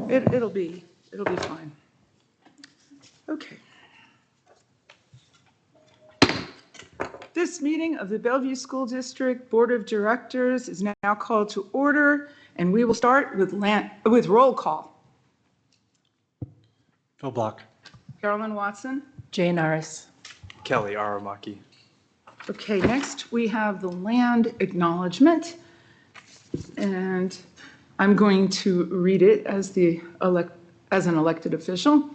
It'll be fine. Okay. This meeting of the Bellevue School District Board of Directors is now called to order, and we will start with roll call. Phil Block. Carolyn Watson. Jane Aris. Kelly Aramaki. Okay, next we have the land acknowledgement, and I'm going to read it as an elected official.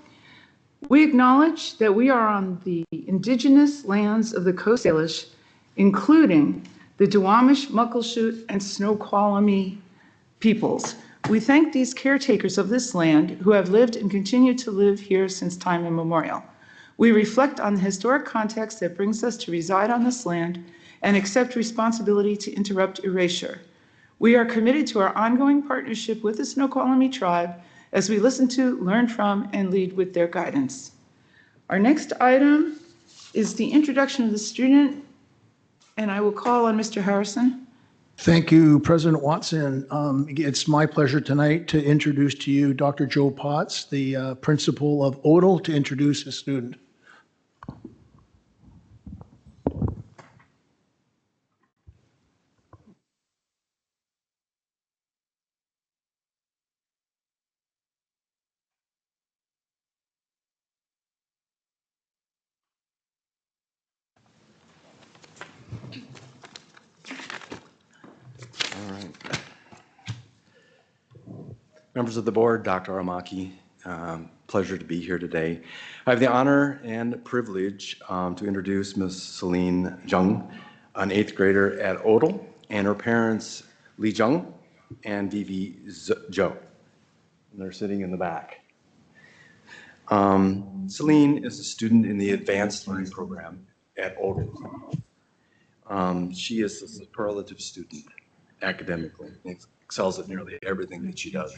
We acknowledge that we are on the indigenous lands of the Coast Salish, including the Duwamish, Muckleshoot, and Snoqualmie peoples. We thank these caretakers of this land who have lived and continue to live here since time immemorial. We reflect on the historic context that brings us to reside on this land and accept responsibility to interrupt erasure. We are committed to our ongoing partnership with the Snoqualmie tribe as we listen to, learn from, and lead with their guidance. Our next item is the introduction of the student, and I will call on Mr. Harrison. Thank you, President Watson. It's my pleasure tonight to introduce to you Dr. Joe Potts, the principal of Odell, to introduce his student. All right. Members of the board, Dr. Aramaki, pleasure to be here today. I have the honor and privilege to introduce Ms. Celine Jung, an 8th grader at Odell, and her parents, Li Jung and Vivi Zhou. And they're sitting in the back. Celine is a student in the Advanced Learning Program at Odell. She is a superlative student academically, excels at nearly everything that she does.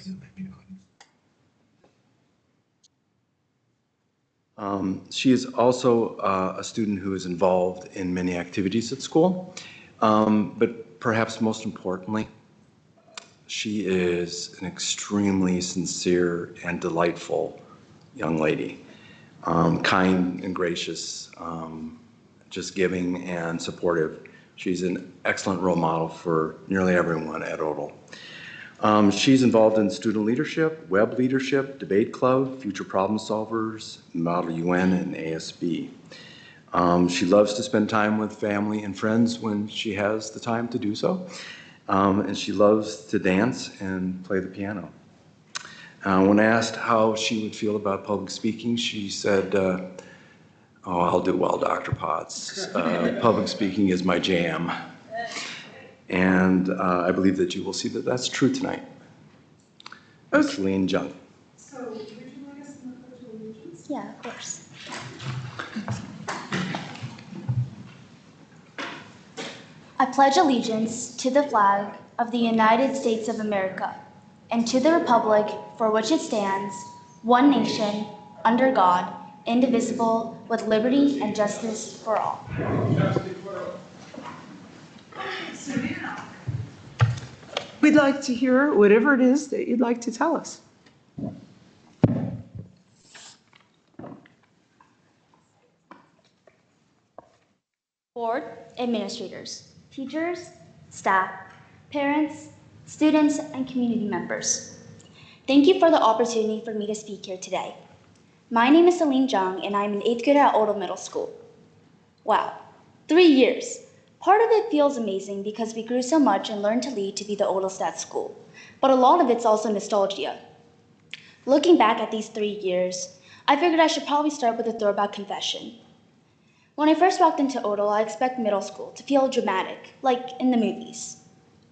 She is also a student who is involved in many activities at school, but perhaps most importantly, she is an extremely sincere and delightful young lady, kind and gracious, just giving and supportive. She's an excellent role model for nearly everyone at Odell. She's involved in student leadership, web leadership, debate club, future problem solvers, Model UN, and ASB. She loves to spend time with family and friends when she has the time to do so. And she loves to dance and play the piano. When asked how she would feel about public speaking, she said, "Oh, I'll do well, Dr. Potts. Public speaking is my jam." And I believe that you will see that that's true tonight. Okay. Celine Jung. So, would you like us to pledge allegiance? Yeah, of course. I pledge allegiance to the flag of the United States of America and to the republic for which it stands, one nation, under God, indivisible, with liberty and justice for all. So now, we'd like to hear whatever it is that you'd like to tell us. Board, administrators, teachers, staff, parents, students, and community members. Thank you for the opportunity for me to speak here today. My name is Celine Jung, and I'm an 8th grader at Odell Middle School. Wow, 3 years. Part of it feels amazing because we grew so much and learned to lead to be the oldest at school, but a lot of it's also nostalgia. Looking back at these 3 years, I figured I should probably start with a throwback confession. When I first walked into Odell, I expected middle school to feel dramatic, like in the movies.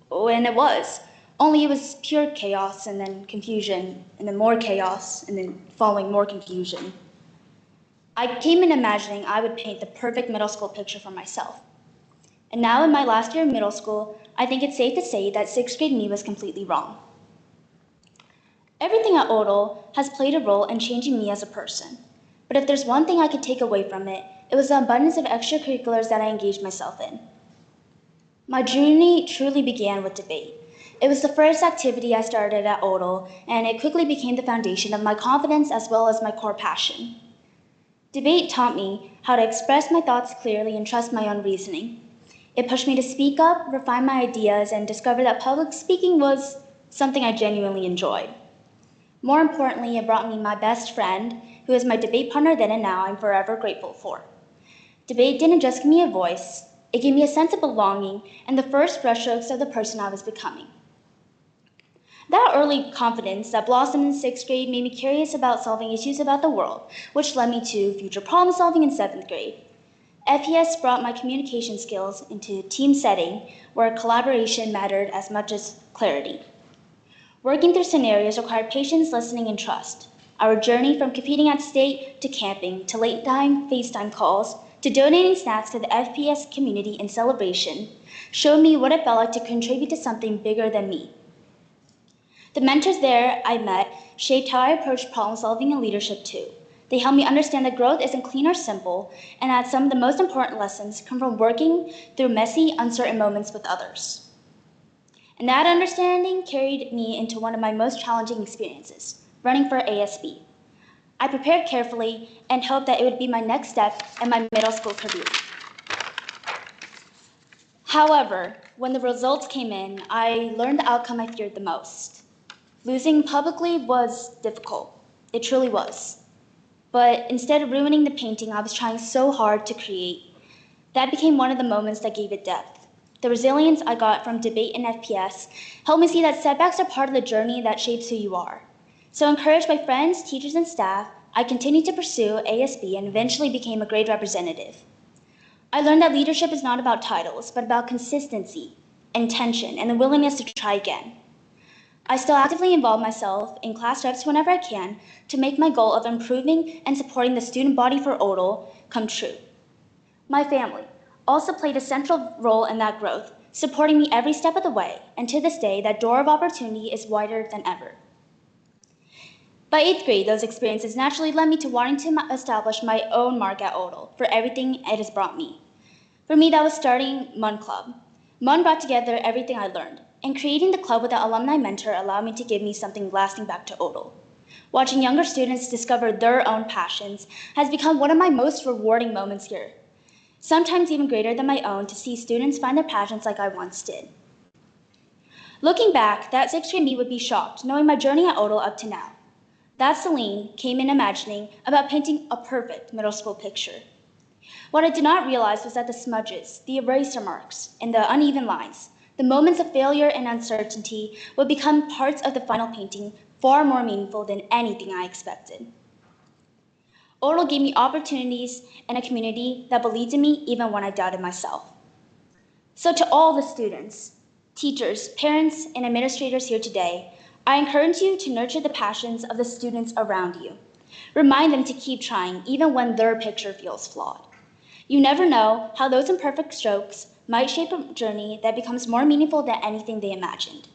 Oh, and it was. Only it was pure chaos and then confusion, and then more chaos, and then following more confusion. I came in imagining I would paint the perfect middle school picture for myself. And now in my last year of middle school, I think it's safe to say that 6th grade me was completely wrong. Everything at Odell has played a role in changing me as a person. But if there's one thing I could take away from it, it was the abundance of extracurriculars that I engaged myself in. My journey truly began with debate. It was the first activity I started at Odell, and it quickly became the foundation of my confidence as well as my core passion. Debate taught me how to express my thoughts clearly and trust my own reasoning. It pushed me to speak up, refine my ideas, and discover that public speaking was something I genuinely enjoyed. More importantly, it brought me my best friend, who is my debate partner then and now I'm forever grateful for. Debate didn't just give me a voice, it gave me a sense of belonging and the first brushstrokes of the person I was becoming. That early confidence that blossomed in 6th grade made me curious about solving issues about the world, which led me to future problem solving in 7th grade. FPS brought my communication skills into a team setting where collaboration mattered as much as clarity. Working through scenarios required patience, listening, and trust. Our journey from competing at state to camping to late-night FaceTime calls to donating snacks to the FPS community in celebration showed me what it felt like to contribute to something bigger than me. The mentors there I met shaped how I approached problem solving and leadership too. They helped me understand that growth isn't clean or simple, and that some of the most important lessons come from working through messy, uncertain moments with others. And that understanding carried me into one of my most challenging experiences, running for ASB. I prepared carefully and hoped that it would be my next step in my middle school career. However, when the results came in, I learned the outcome I feared the most. Losing publicly was difficult. It truly was. But instead of ruining the painting I was trying so hard to create, that became one of the moments that gave it depth. The resilience I got from debate and FPS helped me see that setbacks are part of the journey that shapes who you are. So encouraged by friends, teachers, and staff, I continued to pursue ASB and eventually became a grade representative. I learned that leadership is not about titles, but about consistency, intention, and the willingness to try again. I still actively involve myself in class reps whenever I can to make my goal of improving and supporting the student body for Odell come true. My family also played a central role in that growth, supporting me every step of the way, and to this day, that door of opportunity is wider than ever. By 8th grade, those experiences naturally led me to wanting to establish my own mark at Odell for everything it has brought me. For me, that was starting MUN Club. MUN brought together everything I learned, and creating the club with an alumni mentor allowed me to give me something lasting back to Odell. Watching younger students discover their own passions has become one of my most rewarding moments here, sometimes even greater than my own to see students find their passions like I once did. Looking back, that 6th grade me would be shocked knowing my journey at Odell up to now. That Celine came in imagining about painting a perfect middle school picture. What I did not realize was that the smudges, the eraser marks, and the uneven lines, the moments of failure and uncertainty would become parts of the final painting far more meaningful than anything I expected. Odell gave me opportunities and a community that believed in me even when I doubted myself. So to all the students, teachers, parents, and administrators here today, I encourage you to nurture the passions of the students around you. Remind them to keep trying even when their picture feels flawed. You never know how those imperfect strokes might shape a journey that becomes more meaningful than anything they imagined.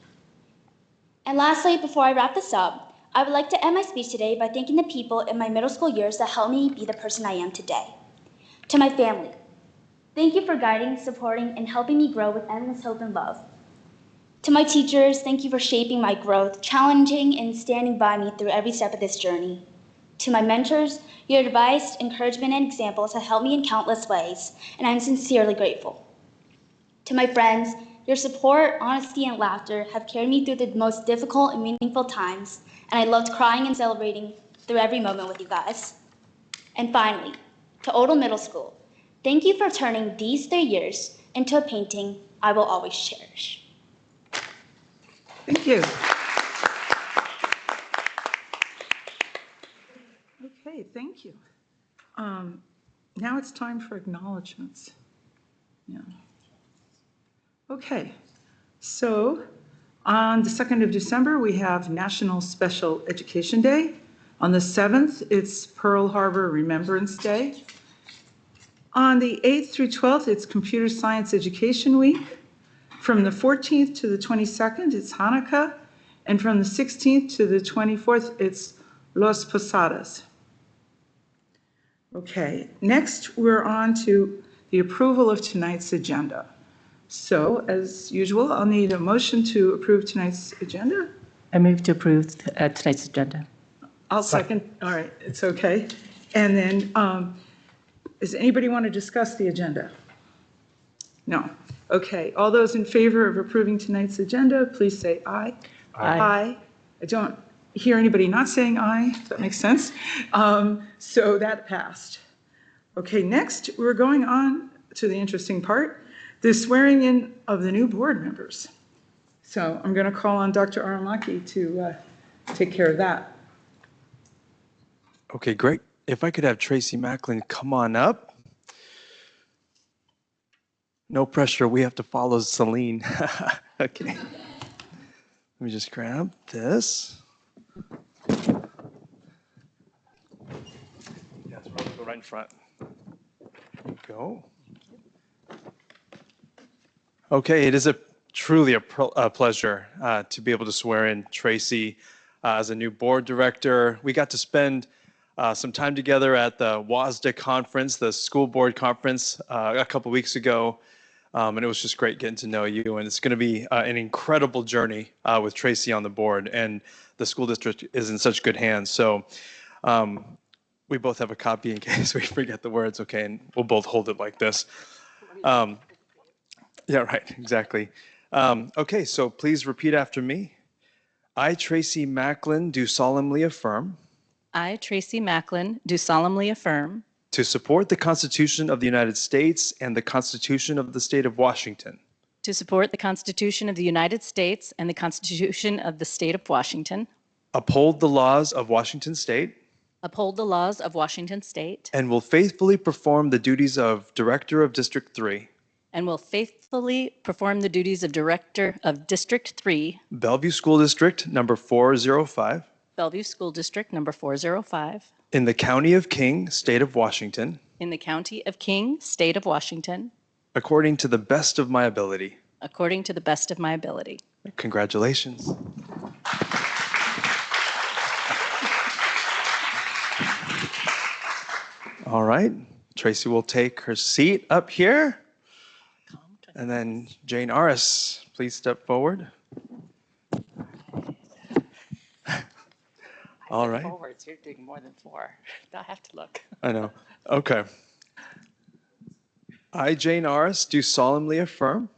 And lastly, before I wrap this up, I would like to end my speech today by thanking the people in my middle school years that helped me be the person I am today. To my family, thank you for guiding, supporting, and helping me grow with endless hope and love. To my teachers, thank you for shaping my growth, challenging and standing by me through every step of this journey. To my mentors, your advice, encouragement, and examples have helped me in countless ways, and I'm sincerely grateful. To my friends, your support, honesty, and laughter have carried me through the most difficult and meaningful times, and I loved crying and celebrating through every moment with you guys. And finally, to Odell Middle School, thank you for turning these 3 years into a painting I will always cherish. Thank you. Okay, thank you. Now it's time for acknowledgements. Yeah. Okay, so on the 2nd of December, we have National Special Education Day. On the 7th, it's Pearl Harbor Remembrance Day. On the 8th through 12th, it's Computer Science Education Week. From the 14th to the 22nd, it's Hanukkah. And from the 16th to the 24th, it's Los Posadas. Okay, next we're on to the approval of tonight's agenda. So as usual, I'll need a motion to approve tonight's agenda. I move to approve tonight's agenda. I'll second. All right, it's okay. And then, does anybody want to discuss the agenda? No. Okay, all those in favor of approving tonight's agenda, please say aye. Aye. I don't hear anybody not saying aye, if that makes sense. So that passed. Okay, next, we're going on to the interesting part, the swearing in of the new board members. So I'm going to call on Dr. Aramaki to take care of that. Okay, great. If I could have Tracy Macklin come on up. No pressure, we have to follow Celine. Okay. Let me just grab this. Yes, go right in front. Go. Okay, it is truly a pleasure to be able to swear in Tracy as a new board director. We got to spend some time together at the WASDA conference, the school board conference, a couple weeks ago. And it was just great getting to know you. And it's going to be an incredible journey with Tracy on the board. And the school district is in such good hands. So we both have a copy in case we forget the words. Okay, and we'll both hold it like this. Yeah, right, exactly. Okay, so please repeat after me. I, Tracy Macklin, do solemnly affirm I, Tracy Macklin, do solemnly affirm to support the Constitution of the United States and the Constitution of the State of Washington, to support the Constitution of the United States and the Constitution of the State of Washington, uphold the laws of Washington State, uphold the laws of Washington State, and will faithfully perform the duties of Director of District 3, and will faithfully perform the duties of Director of District 3, Bellevue School District number 405, Bellevue School District number 405, in the County of King, State of Washington, in the County of King, State of Washington, according to the best of my ability. according to the best of my ability. Congratulations. All right, Tracy will take her seat up here. And then Jane Aris, please step forward. All right. Forwards, you're doing more than 4. I have to look. I know. Okay. I, Jane Aris, do solemnly affirm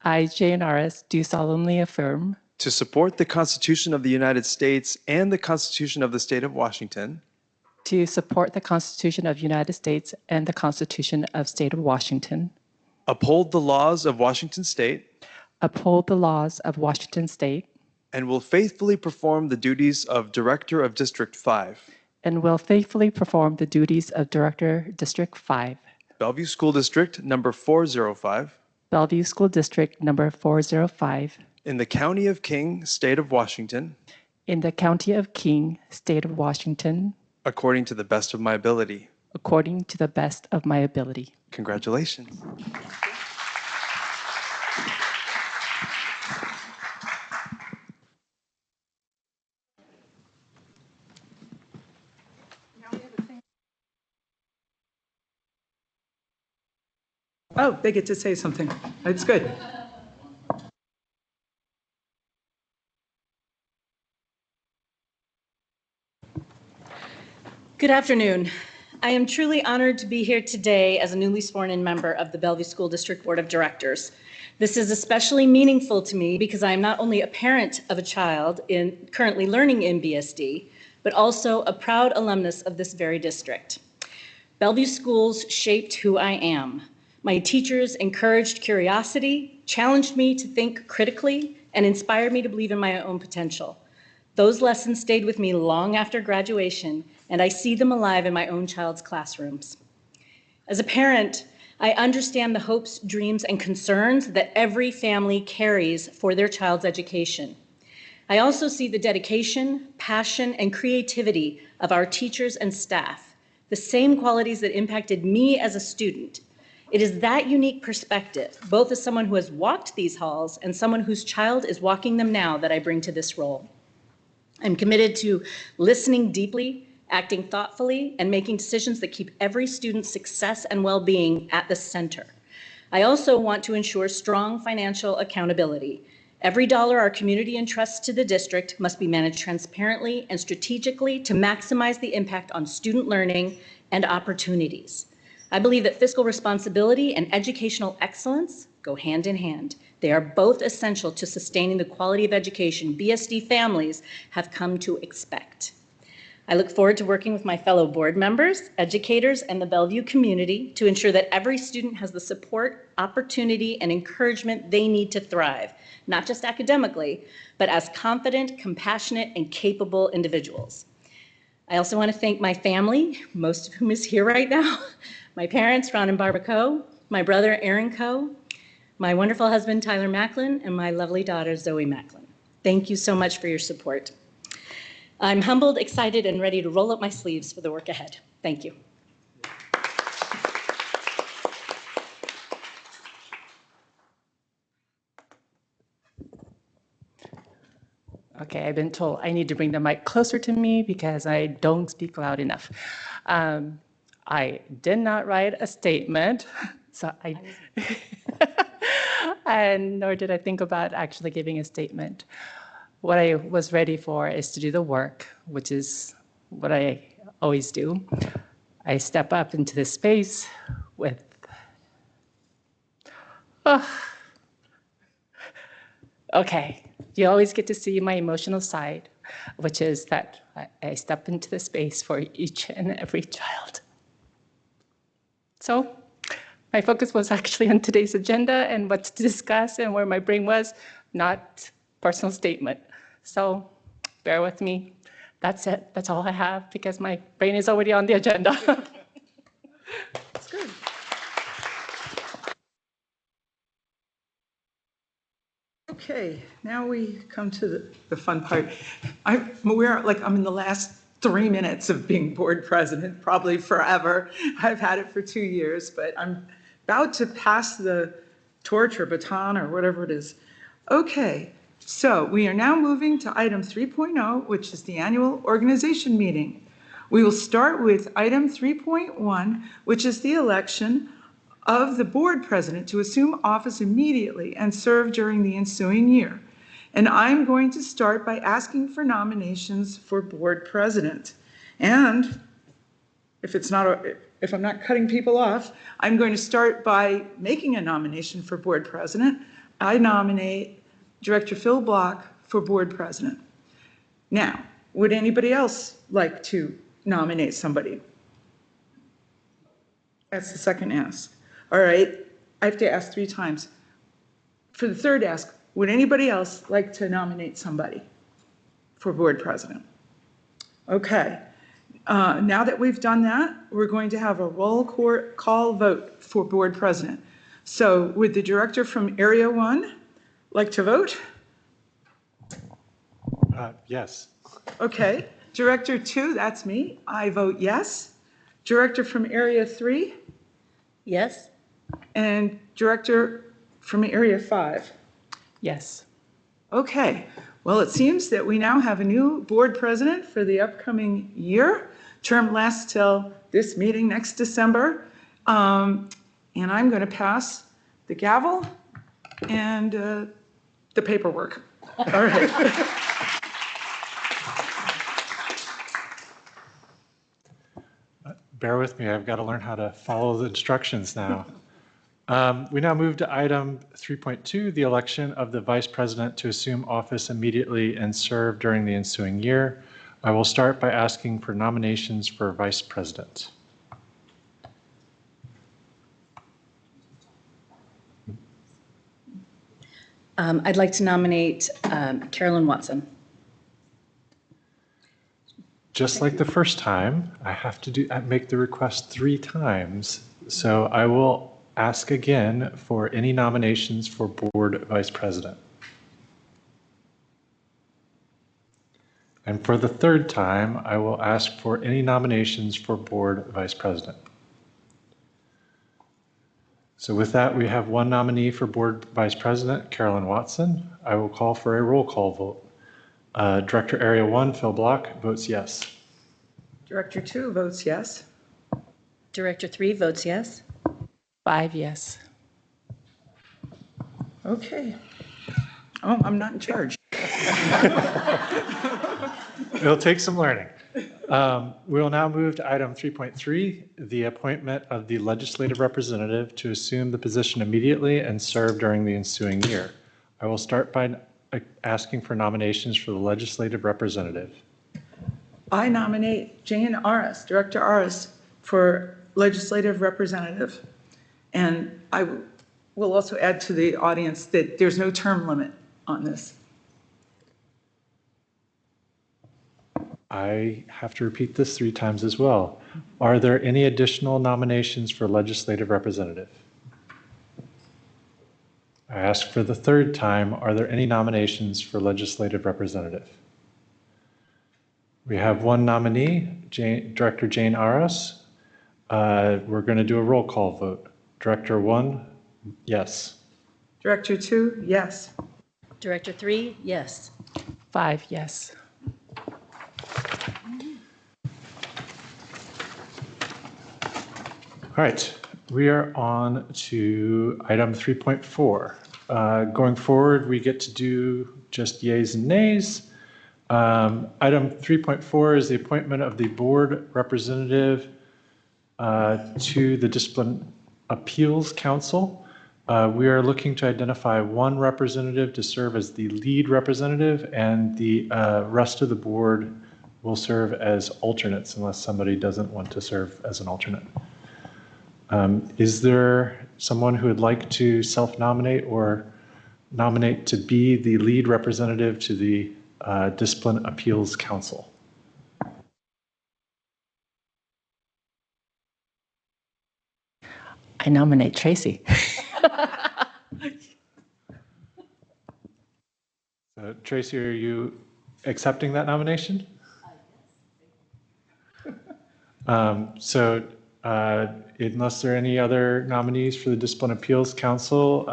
I, Jane Aris, do solemnly affirm to support the Constitution of the United States and the Constitution of the State of Washington, to support the Constitution of the United States and the Constitution of State of Washington, uphold the laws of Washington State, uphold the laws of Washington State, and will faithfully perform the duties of Director of District 5, and will faithfully perform the duties of Director District 5, Bellevue School District number 405, Bellevue School District number 405, in the County of King, State of Washington, in the County of King, State of Washington, according to the best of my ability. according to the best of my ability. Congratulations. Oh, they get to say something. It's good. Good afternoon. I am truly honored to be here today as a newly sworn-in member of the Bellevue School District Board of Directors. This is especially meaningful to me because I am not only a parent of a child currently learning in BSD, but also a proud alumnus of this very district. Bellevue schools shaped who I am. My teachers encouraged curiosity, challenged me to think critically, and inspired me to believe in my own potential. Those lessons stayed with me long after graduation, and I see them alive in my own child's classrooms. As a parent, I understand the hopes, dreams, and concerns that every family carries for their child's education. I also see the dedication, passion, and creativity of our teachers and staff, the same qualities that impacted me as a student. It is that unique perspective, both as someone who has walked these halls and someone whose child is walking them now, that I bring to this role. I'm committed to listening deeply, acting thoughtfully, and making decisions that keep every student's success and well-being at the center. I also want to ensure strong financial accountability. Every dollar our community entrusts to the district must be managed transparently and strategically to maximize the impact on student learning and opportunities. I believe that fiscal responsibility and educational excellence go hand in hand. They are both essential to sustaining the quality of education BSD families have come to expect. I look forward to working with my fellow board members, educators, and the Bellevue community to ensure that every student has the support, opportunity, and encouragement they need to thrive, not just academically, but as confident, compassionate, and capable individuals. I also want to thank my family, most of whom is here right now, my parents, Ron and Barbara Coe, my brother, Aaron Coe, my wonderful husband, Tyler Macklin, and my lovely daughter, Zoe Macklin. Thank you so much for your support. I'm humbled, excited, and ready to roll up my sleeves for the work ahead. Thank you. Okay, I've been told I need to bring the mic closer to me because I don't speak loud enough. I did not write a statement, so and nor did I think about actually giving a statement. What I was ready for is to do the work, which is what I always do. I step up into this space with, okay, you always get to see my emotional side, which is that I step into the space for each and every child. So my focus was actually on today's agenda and what to discuss and where my brain was, not personal statement. So bear with me. That's it. That's all I have because my brain is already on the agenda. That's good. Okay, now we come to the fun part. I'm in the last 3 minutes of being board president, probably forever. I've had it for 2 years, but I'm about to pass the torch or baton or whatever it is. Okay, so we are now moving to item 3.0, which is the annual organization meeting. We will start with item 3.1, which is the election of the board president to assume office immediately and serve during the ensuing year. And I'm going to start by asking for nominations for board president. And if I'm not cutting people off, I'm going to start by making a nomination for board president. I nominate Director Phil Block for board president. Now, would anybody else like to nominate somebody? That's the second ask. All right, I have to ask 3 times. For the third ask, would anybody else like to nominate somebody for board president? Okay, now that we've done that, we're going to have a roll call vote for board president. So would the director from Area 1 like to vote? Yes. Okay, Director 2, that's me, I vote yes. Director from Area 3? Yes? And Director from Area 5? Yes. Okay, well, it seems that we now have a new board president for the upcoming year. Term lasts till this meeting next December. And I'm going to pass the gavel and the paperwork. All right. Bear with me, I've got to learn how to follow the instructions now. We now move to item 3.2, the election of the vice president to assume office immediately and serve during the ensuing year. I will start by asking for nominations for vice president. I'd like to nominate Carolyn Watson. Just like the first time, I have to make the request 3 times. So I will ask again for any nominations for board vice president. And for the 3rd time, I will ask for any nominations for board vice president. So with that, we have 1 nominee for board vice president, Carolyn Watson. I will call for a roll call vote. Director Area 1, Phil Block, votes yes. Director 2 votes yes. Director 3 votes yes. 5 yes. Okay. Oh, I'm not in charge. It'll take some learning. We will now move to item 3.3, the appointment of the legislative representative to assume the position immediately and serve during the ensuing year. I will start by asking for nominations for the legislative representative. I nominate Jane Aras, Director Aras, for legislative representative. And I will also add to the audience that there's no term limit on this. I have to repeat this 3 times as well. Are there any additional nominations for legislative representative? I ask for the 3rd time, are there any nominations for legislative representative? We have 1 nominee, Director Jane Aras. We're going to do a roll call vote. Director 1, yes. Director 2, yes. Director 3, yes. 5, yes. All right, we are on to item 3.4. Going forward, we get to do just yays and nays. Item 3.4 is the appointment of the board representative to the Discipline Appeals Council. We are looking to identify 1 representative to serve as the lead representative, and the rest of the board will serve as alternates unless somebody doesn't want to serve as an alternate. Is there someone who would like to self-nominate or nominate to be the lead representative to the Discipline Appeals Council? I nominate Tracy. So, Tracy, are you accepting that nomination? Unless there are any other nominees for the Discipline Appeals Council,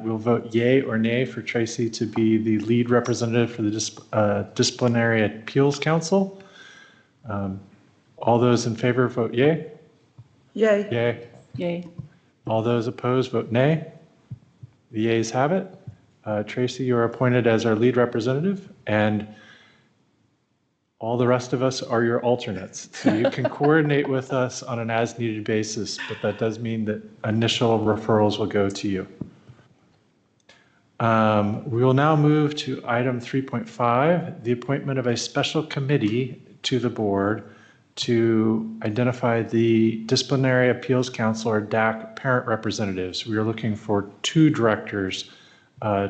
we'll vote yay or nay for Tracy to be the lead representative for the Disciplinary Appeals Council. All those in favor vote yay. Yay. Yay. Yay. All those opposed vote nay. The yeas have it. Tracy, you are appointed as our lead representative, and all the rest of us are your alternates. So you can coordinate with us on an as-needed basis, but that does mean that initial referrals will go to you. We will now move to item 3.5, the appointment of a special committee to the board to identify the Disciplinary Appeals Council, or DAC, parent representatives. We are looking for 2 directors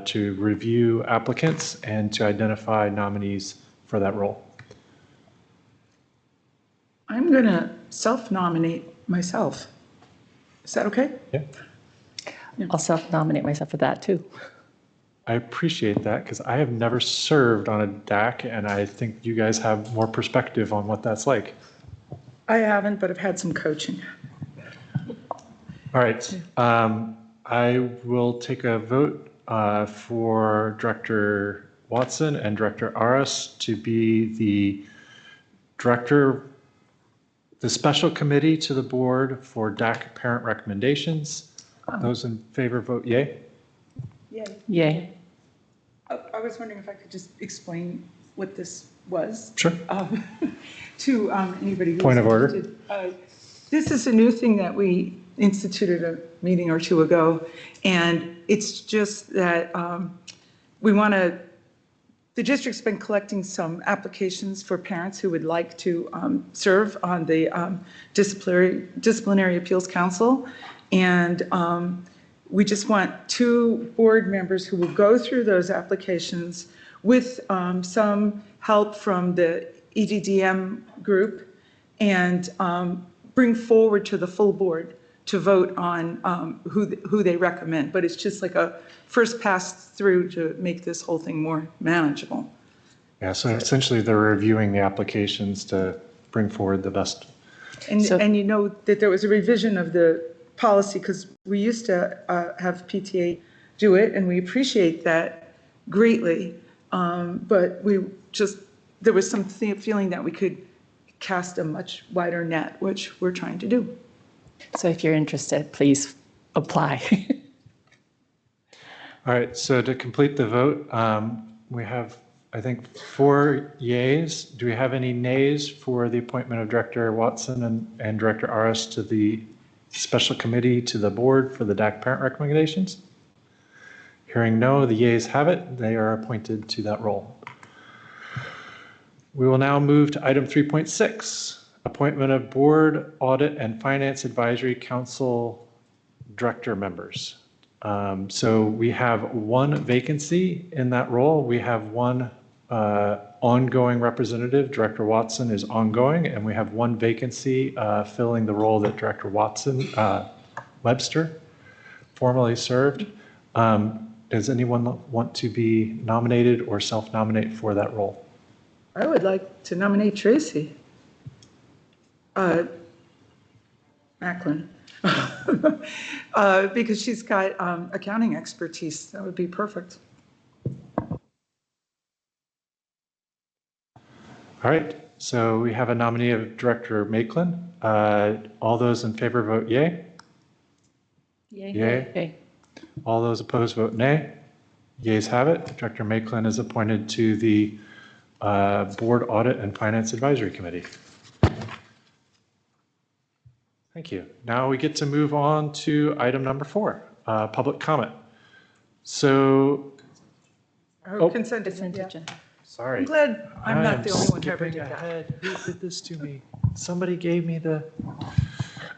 to review applicants and to identify nominees for that role. I'm going to self-nominate myself. Is that okay? Yeah. I'll self-nominate myself for that too. I appreciate that because I have never served on a DAC, and I think you guys have more perspective on what that's like. I haven't, but I've had some coaching. All right. I will take a vote for Director Watson and Director Aras to be the director, the special committee to the board for DAC parent recommendations. Those in favor vote yay. Yay. Yay. I was wondering if I could just explain what this was. Sure. To anybody who's Point of order. interested. This is a new thing that we instituted a meeting or 2 ago, and it's just that we want to, the district's been collecting some applications for parents who would like to serve on the Disciplinary Appeals Council, and we just want 2 board members who will go through those applications with some help from the EDDM group and bring forward to the full board to vote on who they recommend. But it's just like a first pass through to make this whole thing more manageable. Yeah, so essentially they're reviewing the applications to bring forward the best. And you know that there was a revision of the policy because we used to have PTA do it, and we appreciate that greatly. But there was some feeling that we could cast a much wider net, which we're trying to do. So if you're interested, please apply. All right, so to complete the vote, we have, I think, 4 yays. Do we have any nays for the appointment of Director Watson and Director Aras to the special committee to the board for the DAC parent recommendations? Hearing no, the yays have it. They are appointed to that role. We will now move to item 3.6, appointment of Board Audit and Finance Advisory Council Director members. So we have 1 vacancy in that role. We have 1 ongoing representative. Director Watson is ongoing, and we have 1 vacancy filling the role that Director Webster formerly served. Does anyone want to be nominated or self-nominate for that role? I would like to nominate Tracy. Macklin. Because she's got accounting expertise. That would be perfect. All right, so we have a nominee of Director Macklin. All those in favor vote yay. Yay. Okay. All those opposed vote nay. Yays have it. Director Macklin is appointed to the Board Audit and Finance Advisory Committee. Thank you. Now we get to move on to item number 4, public comment. So, Consent Consent agenda. agenda. sorry. I'm glad I'm not the only one having skipping to that. ahead. Who did this to me? Somebody gave me the,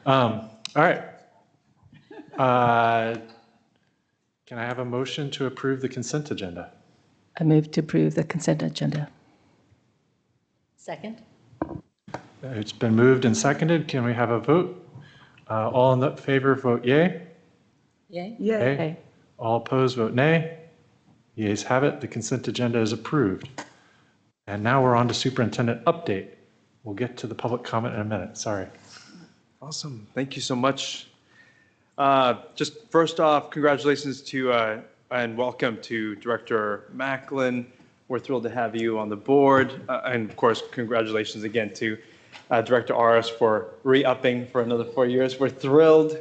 all right. Can I have a motion to approve the consent agenda? I move to approve the consent agenda. Second? It's been moved and seconded. Can we have a vote? All in the favor vote yay. Yay? Yeah. Okay. All opposed vote nay. Yeas have it. The consent agenda is approved. And now we're on to superintendent update. We'll get to the public comment in a minute. Sorry. Awesome. Thank you so much. Just first off, congratulations to and welcome to Director Macklin. We're thrilled to have you on the board. And of course, congratulations again to Director Aras for re-upping for another 4 years. We're thrilled.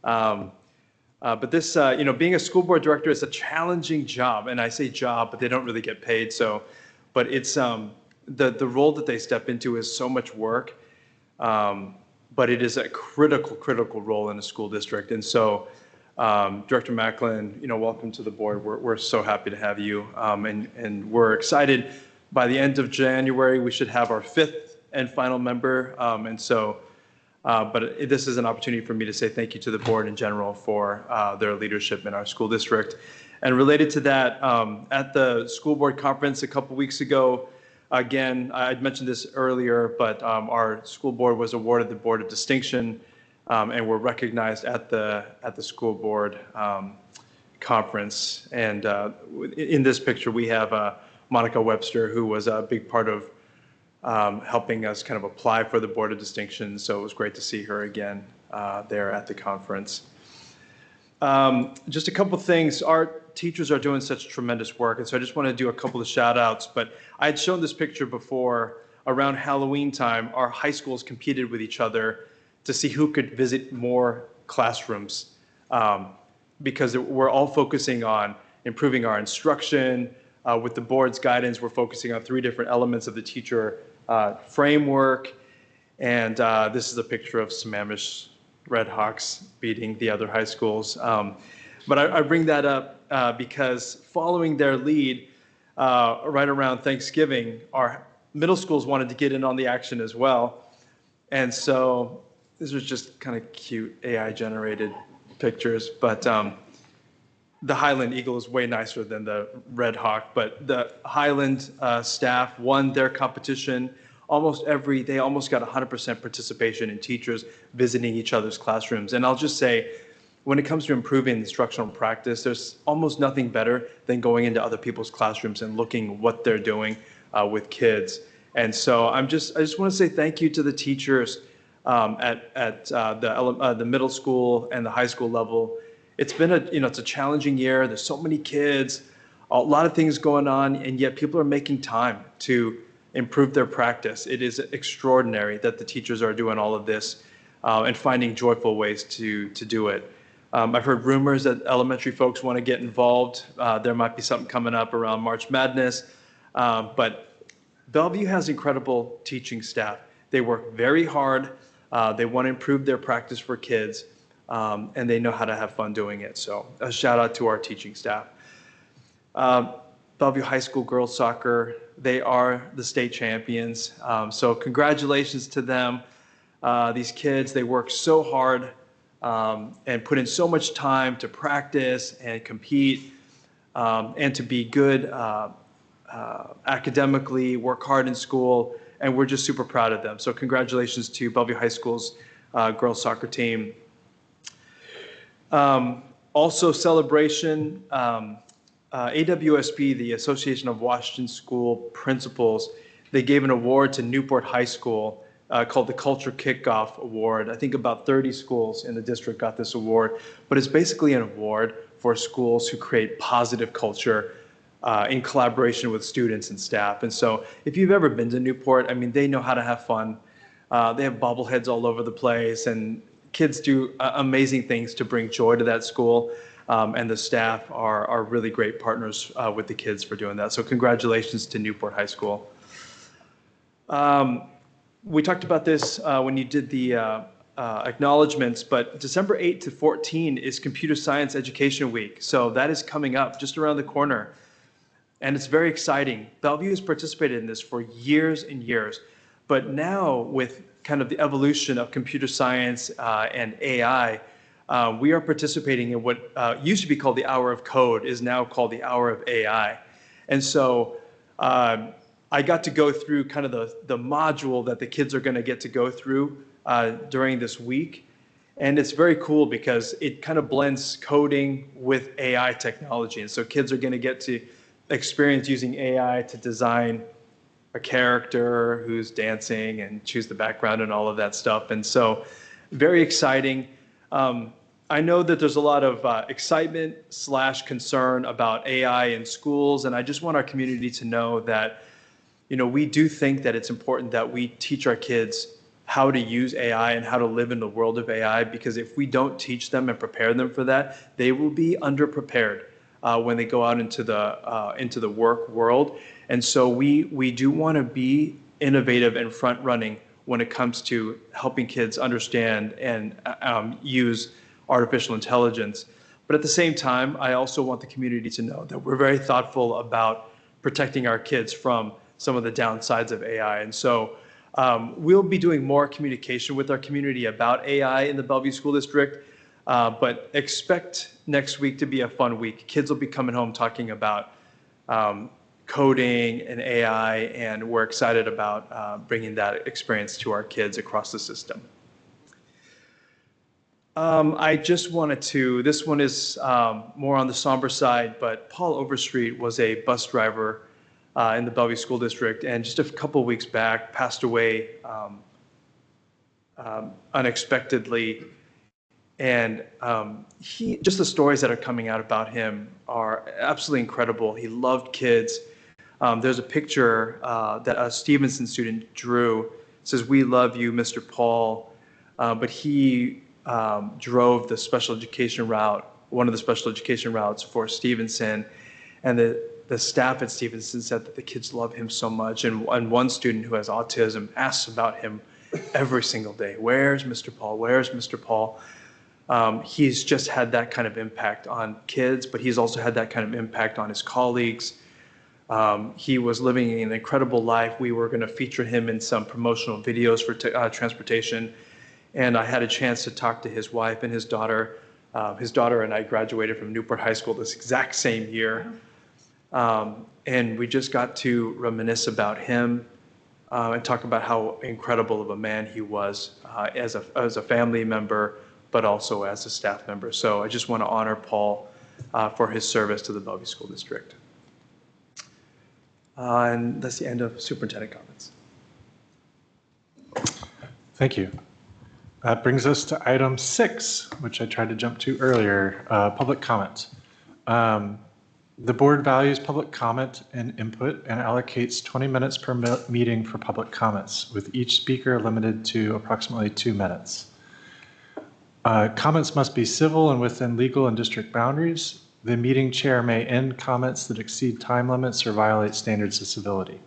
But this, being a school board director is a challenging job. And I say job, but they don't really get paid. But it's the role that they step into is so much work. But it is a critical role in a school district. And so, Director Macklin, welcome to the board. We're so happy to have you. And we're excited. By the end of January, we should have our 5th and final member. But this is an opportunity for me to say thank you to the board in general for their leadership in our school district. And related to that, at the school board conference a couple weeks ago, again, I'd mentioned this earlier, but our school board was awarded the Board of Distinction, and we're recognized at the school board conference. And in this picture, we have Monica Webster, who was a big part of helping us kind of apply for the Board of Distinction. So it was great to see her again there at the conference. Just a couple things. Our teachers are doing such tremendous work, and so I just want to do a couple of shout outs. But I had shown this picture before. Around Halloween time, our high schools competed with each other to see who could visit more classrooms, because we're all focusing on improving our instruction. With the board's guidance, we're focusing on 3 different elements of the teacher framework. And this is a picture of Sammamish Redhawks beating the other high schools. But I bring that up because following their lead, right around Thanksgiving, our middle schools wanted to get in on the action as well. And so these are just kind of cute AI-generated pictures. But the Highland Eagle is way nicer than the Red Hawk. But the Highland staff won their competition. They almost got 100% participation in teachers visiting each other's classrooms. And I'll just say, when it comes to improving instructional practice, there's almost nothing better than going into other people's classrooms and looking what they're doing with kids. And so I just want to say thank you to the teachers at the middle school and the high school level. It's been it's a challenging year. There's so many kids, a lot of things going on, and yet people are making time to improve their practice. It is extraordinary that the teachers are doing all of this and finding joyful ways to do it. I've heard rumors that elementary folks want to get involved. There might be something coming up around March Madness. But Bellevue has incredible teaching staff. They work very hard. They want to improve their practice for kids, and they know how to have fun doing it. So a shout out to our teaching staff. Bellevue High School girls soccer, they are the state champions. So congratulations to them. These kids, they work so hard and put in so much time to practice and compete and to be good academically, work hard in school, and we're just super proud of them. So congratulations to Bellevue High School's girls soccer team. Also celebration, AWSB, the Association of Washington School Principals, they gave an award to Newport High School called the Culture Kickoff Award. I think about 30 schools in the district got this award, but it's basically an award for schools who create positive culture in collaboration with students and staff. And so if you've ever been to Newport, I mean, they know how to have fun. They have bobbleheads all over the place, and kids do amazing things to bring joy to that school. And the staff are really great partners with the kids for doing that. So congratulations to Newport High School. We talked about this when you did the acknowledgements, but December 8 to 14 is Computer Science Education Week. So that is coming up just around the corner. And it's very exciting. Bellevue has participated in this for years and years. But now with kind of the evolution of computer science and AI, we are participating in what used to be called the Hour of Code, is now called the Hour of AI. And so I got to go through kind of the module that the kids are going to get to go through during this week. And it's very cool because it kind of blends coding with AI technology. And so kids are going to get to experience using AI to design a character who's dancing and choose the background and all of that stuff. And so very exciting. I know that there's a lot of excitement / concern about AI in schools, and I just want our community to know that, you know, we do think that it's important that we teach our kids how to use AI and how to live in the world of AI, because if we don't teach them and prepare them for that, they will be underprepared when they go out into the work world. And so we do want to be innovative and front running when it comes to helping kids understand and use artificial intelligence. But at the same time, I also want the community to know that we're very thoughtful about protecting our kids from some of the downsides of AI. And so we'll be doing more communication with our community about AI in the Bellevue School District, but expect next week to be a fun week. Kids will be coming home talking about coding and AI, and we're excited about bringing that experience to our kids across the system. I just wanted to, this one is more on the somber side, but Paul Overstreet was a bus driver in the Bellevue School District, and just a couple of weeks back passed away unexpectedly. And just the stories that are coming out about him are absolutely incredible. He loved kids. There's a picture that a Stevenson student drew. It says, "We love you, Mr. Paul." But he drove the special education route, one of the special education routes for Stevenson. And the staff at Stevenson said that the kids love him so much. And one student who has autism asks about him every single day. "Where's Mr. Paul? Where's Mr. Paul?" He's just had that kind of impact on kids, but he's also had that kind of impact on his colleagues. He was living an incredible life. We were going to feature him in some promotional videos for transportation. And I had a chance to talk to his wife and his daughter. His daughter and I graduated from Newport High School this exact same year. And we just got to reminisce about him and talk about how incredible of a man he was as a family member, but also as a staff member. So I just want to honor Paul for his service to the Bellevue School District. And that's the end of superintendent comments. Thank you. That brings us to item 6, which I tried to jump to earlier, public comment. The board values public comment and input and allocates 20 minutes per meeting for public comments, with each speaker limited to approximately 2 minutes. Comments must be civil and within legal and district boundaries. The meeting chair may end comments that exceed time limits or violate standards of civility.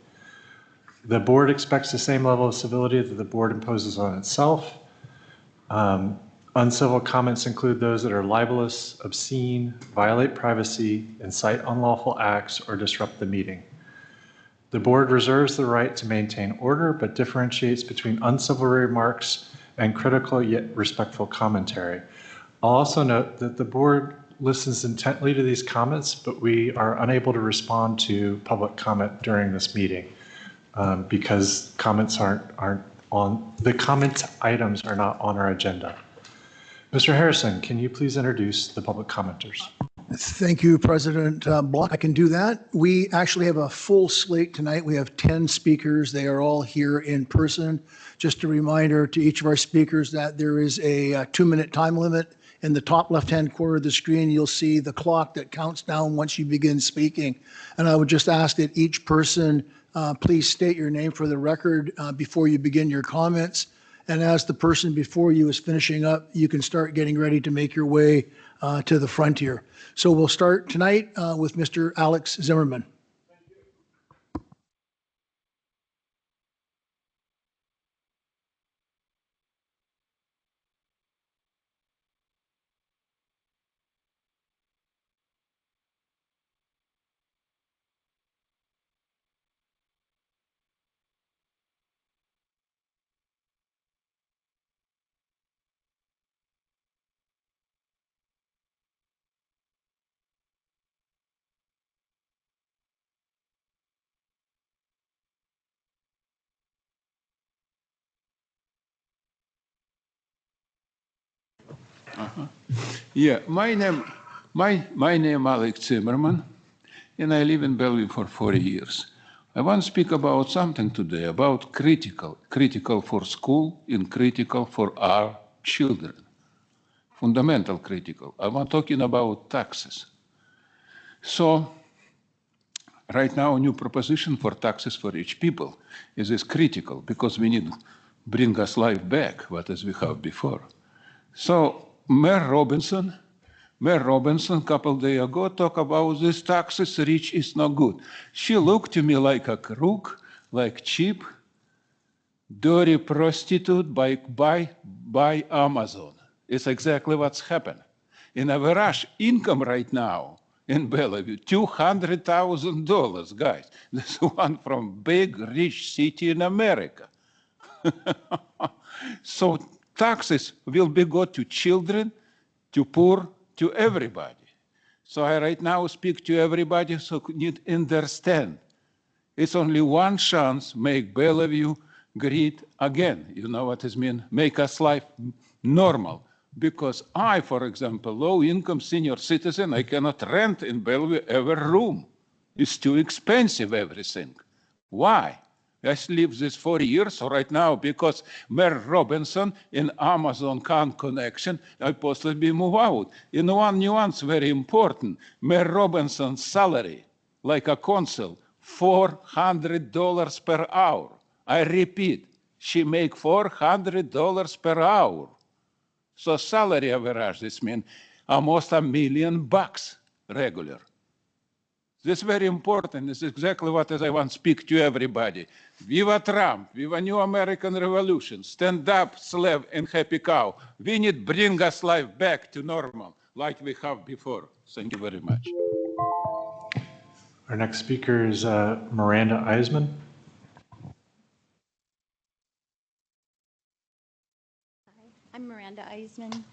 The board expects the same level of civility that the board imposes on itself. Uncivil comments include those that are libelous, obscene, violate privacy, incite unlawful acts, or disrupt the meeting. The board reserves the right to maintain order, but differentiates between uncivil remarks and critical yet respectful commentary. I'll also note that the board listens intently to these comments, but we are unable to respond to public comment during this meeting because comments aren't on, the comment items are not on our agenda. Mr. Harrison, can you please introduce the public commenters? Thank you, President Block. I can do that. We actually have a full slate tonight. We have 10 speakers. They are all here in person. Just a reminder to each of our speakers that there is a 2-minute time limit. In the top left-hand corner of the screen, you'll see the clock that counts down once you begin speaking. And I would just ask that each person please state your name for the record before you begin your comments. And as the person before you is finishing up, you can start getting ready to make your way to the front here. So we'll start tonight with Mr. Alex Zimmerman. Yeah, my name Alex Zimmerman, and I live in Bellevue for 40 years. I want to speak about something today about critical for school and critical for our children. Fundamental critical. I'm talking about taxes. So right now, a new proposition for taxes for rich people is critical because we need to bring us life back, what as we have before. So Mayor Robinson, a couple of days ago, talked about these taxes, rich is not good. She looked to me like a crook, like cheap, dirty prostitute by Amazon. It's exactly what's happened. In average income right now in Bellevue, $200,000, guys. This one from big, rich city in America. So taxes will be good to children, to poor, to everybody. So I right now speak to everybody, so need understand. It's only one chance make Bellevue great again. You know what it means? Make us life normal. Because I, for example, low-income senior citizen, I cannot rent in Bellevue every room. It's too expensive, everything. Why? I live this 40 years so right now because Mayor Robinson in Amazon connection, I possibly move out. In one nuance, very important, Mayor Robinson's salary, like a consul, $400 per hour. I repeat, she make $400 per hour. So salary average, this means almost $1 million regular. This is very important. This is exactly what I want to speak to everybody. Viva Trump, viva New American Revolution. Stand up, slave and happy cow. We need to bring us life back to normal, like we have before. Thank you very much. Our next speaker is Miranda Eisman. I'm Miranda Eisman.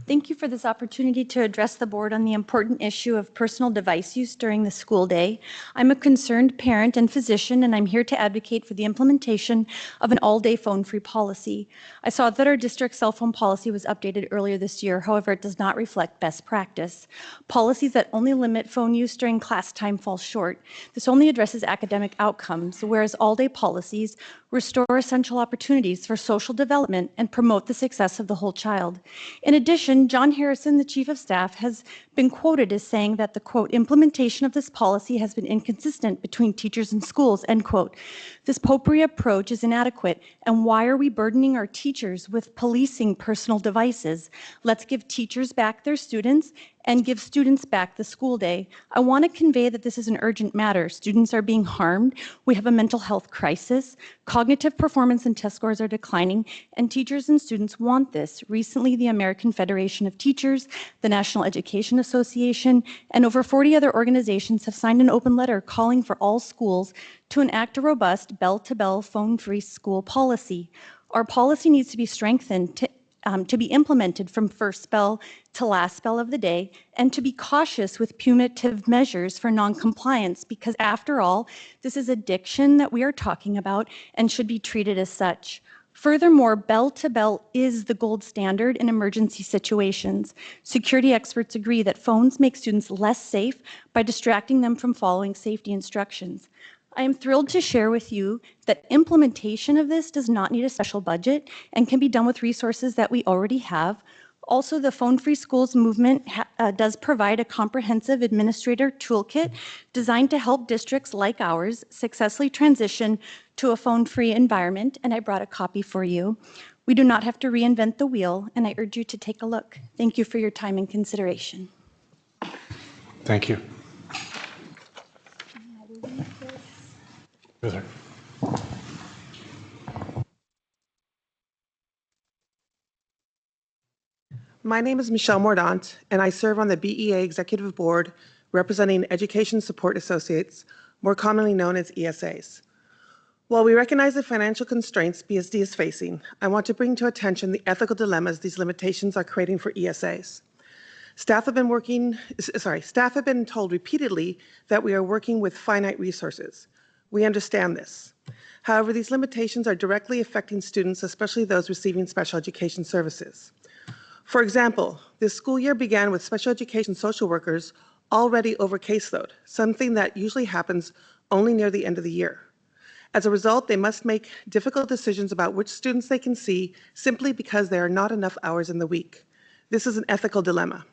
Thank you for this opportunity to address the board on the important issue of personal device use during the school day. I'm a concerned parent and physician, and I'm here to advocate for the implementation of an all-day phone-free policy. I saw that our district cell phone policy was updated earlier this year. However, it does not reflect best practice. Policies that only limit phone use during class time fall short. This only addresses academic outcomes, whereas all-day policies restore essential opportunities for social development and promote the success of the whole child. In addition, John Harrison, the Chief of Staff, has been been quoted as saying that the, quote, implementation of this policy has been inconsistent between teachers and schools, end quote. This potpourri approach is inadequate, and why are we burdening our teachers with policing personal devices? Let's give teachers back their students and give students back the school day. I want to convey that this is an urgent matter. Students are being harmed. We have a mental health crisis. Cognitive performance and test scores are declining, and teachers and students want this. Recently, the American Federation of Teachers, the National Education Association, and over 40 other organizations have signed an open letter calling for all schools to enact a robust bell-to-bell phone-free school policy. Our policy needs to be strengthened to be implemented from first bell to last bell of the day, and to be cautious with punitive measures for noncompliance, because after all, this is addiction that we are talking about and should be treated as such. Furthermore, bell-to-bell is the gold standard in emergency situations. Security experts agree that phones make students less safe by distracting them from following safety instructions. I am thrilled to share with you that implementation of this does not need a special budget and can be done with resources that we already have. Also, the Phone Free Schools movement does provide a comprehensive administrator toolkit designed to help districts like ours successfully transition to a phone-free environment, and I brought a copy for you. We do not have to reinvent the wheel, and I urge you to take a look. Thank you for your time and consideration. Thank you. Yes, sir. My name is Michelle Mordaunt, and I serve on the BEA Executive Board representing Education Support Associates, more commonly known as ESAs. While we recognize the financial constraints BSD is facing, I want to bring to attention the ethical dilemmas these limitations are creating for ESAs. Staff have been told repeatedly that we are working with finite resources. We understand this. However, these limitations are directly affecting students, especially those receiving special education services. For example, this school year began with special education social workers already over caseload, something that usually happens only near the end of the year. As a result, they must make difficult decisions about which students they can see simply because there are not enough hours in the week. This is an ethical dilemma.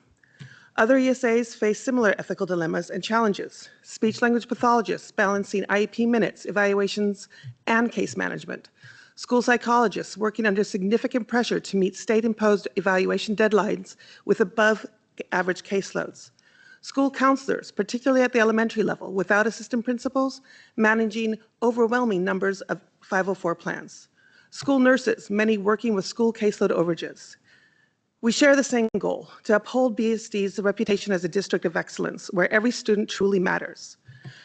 Other ESAs face similar ethical dilemmas and challenges. Speech-language pathologists balancing IEP minutes, evaluations, and case management. School psychologists working under significant pressure to meet state-imposed evaluation deadlines with above-average caseloads. School counselors, particularly at the elementary level, without assistant principals, managing overwhelming numbers of 504 plans. School nurses, many working with school caseload overages. We share the same goal, to uphold BSD's reputation as a district of excellence, where every student truly matters.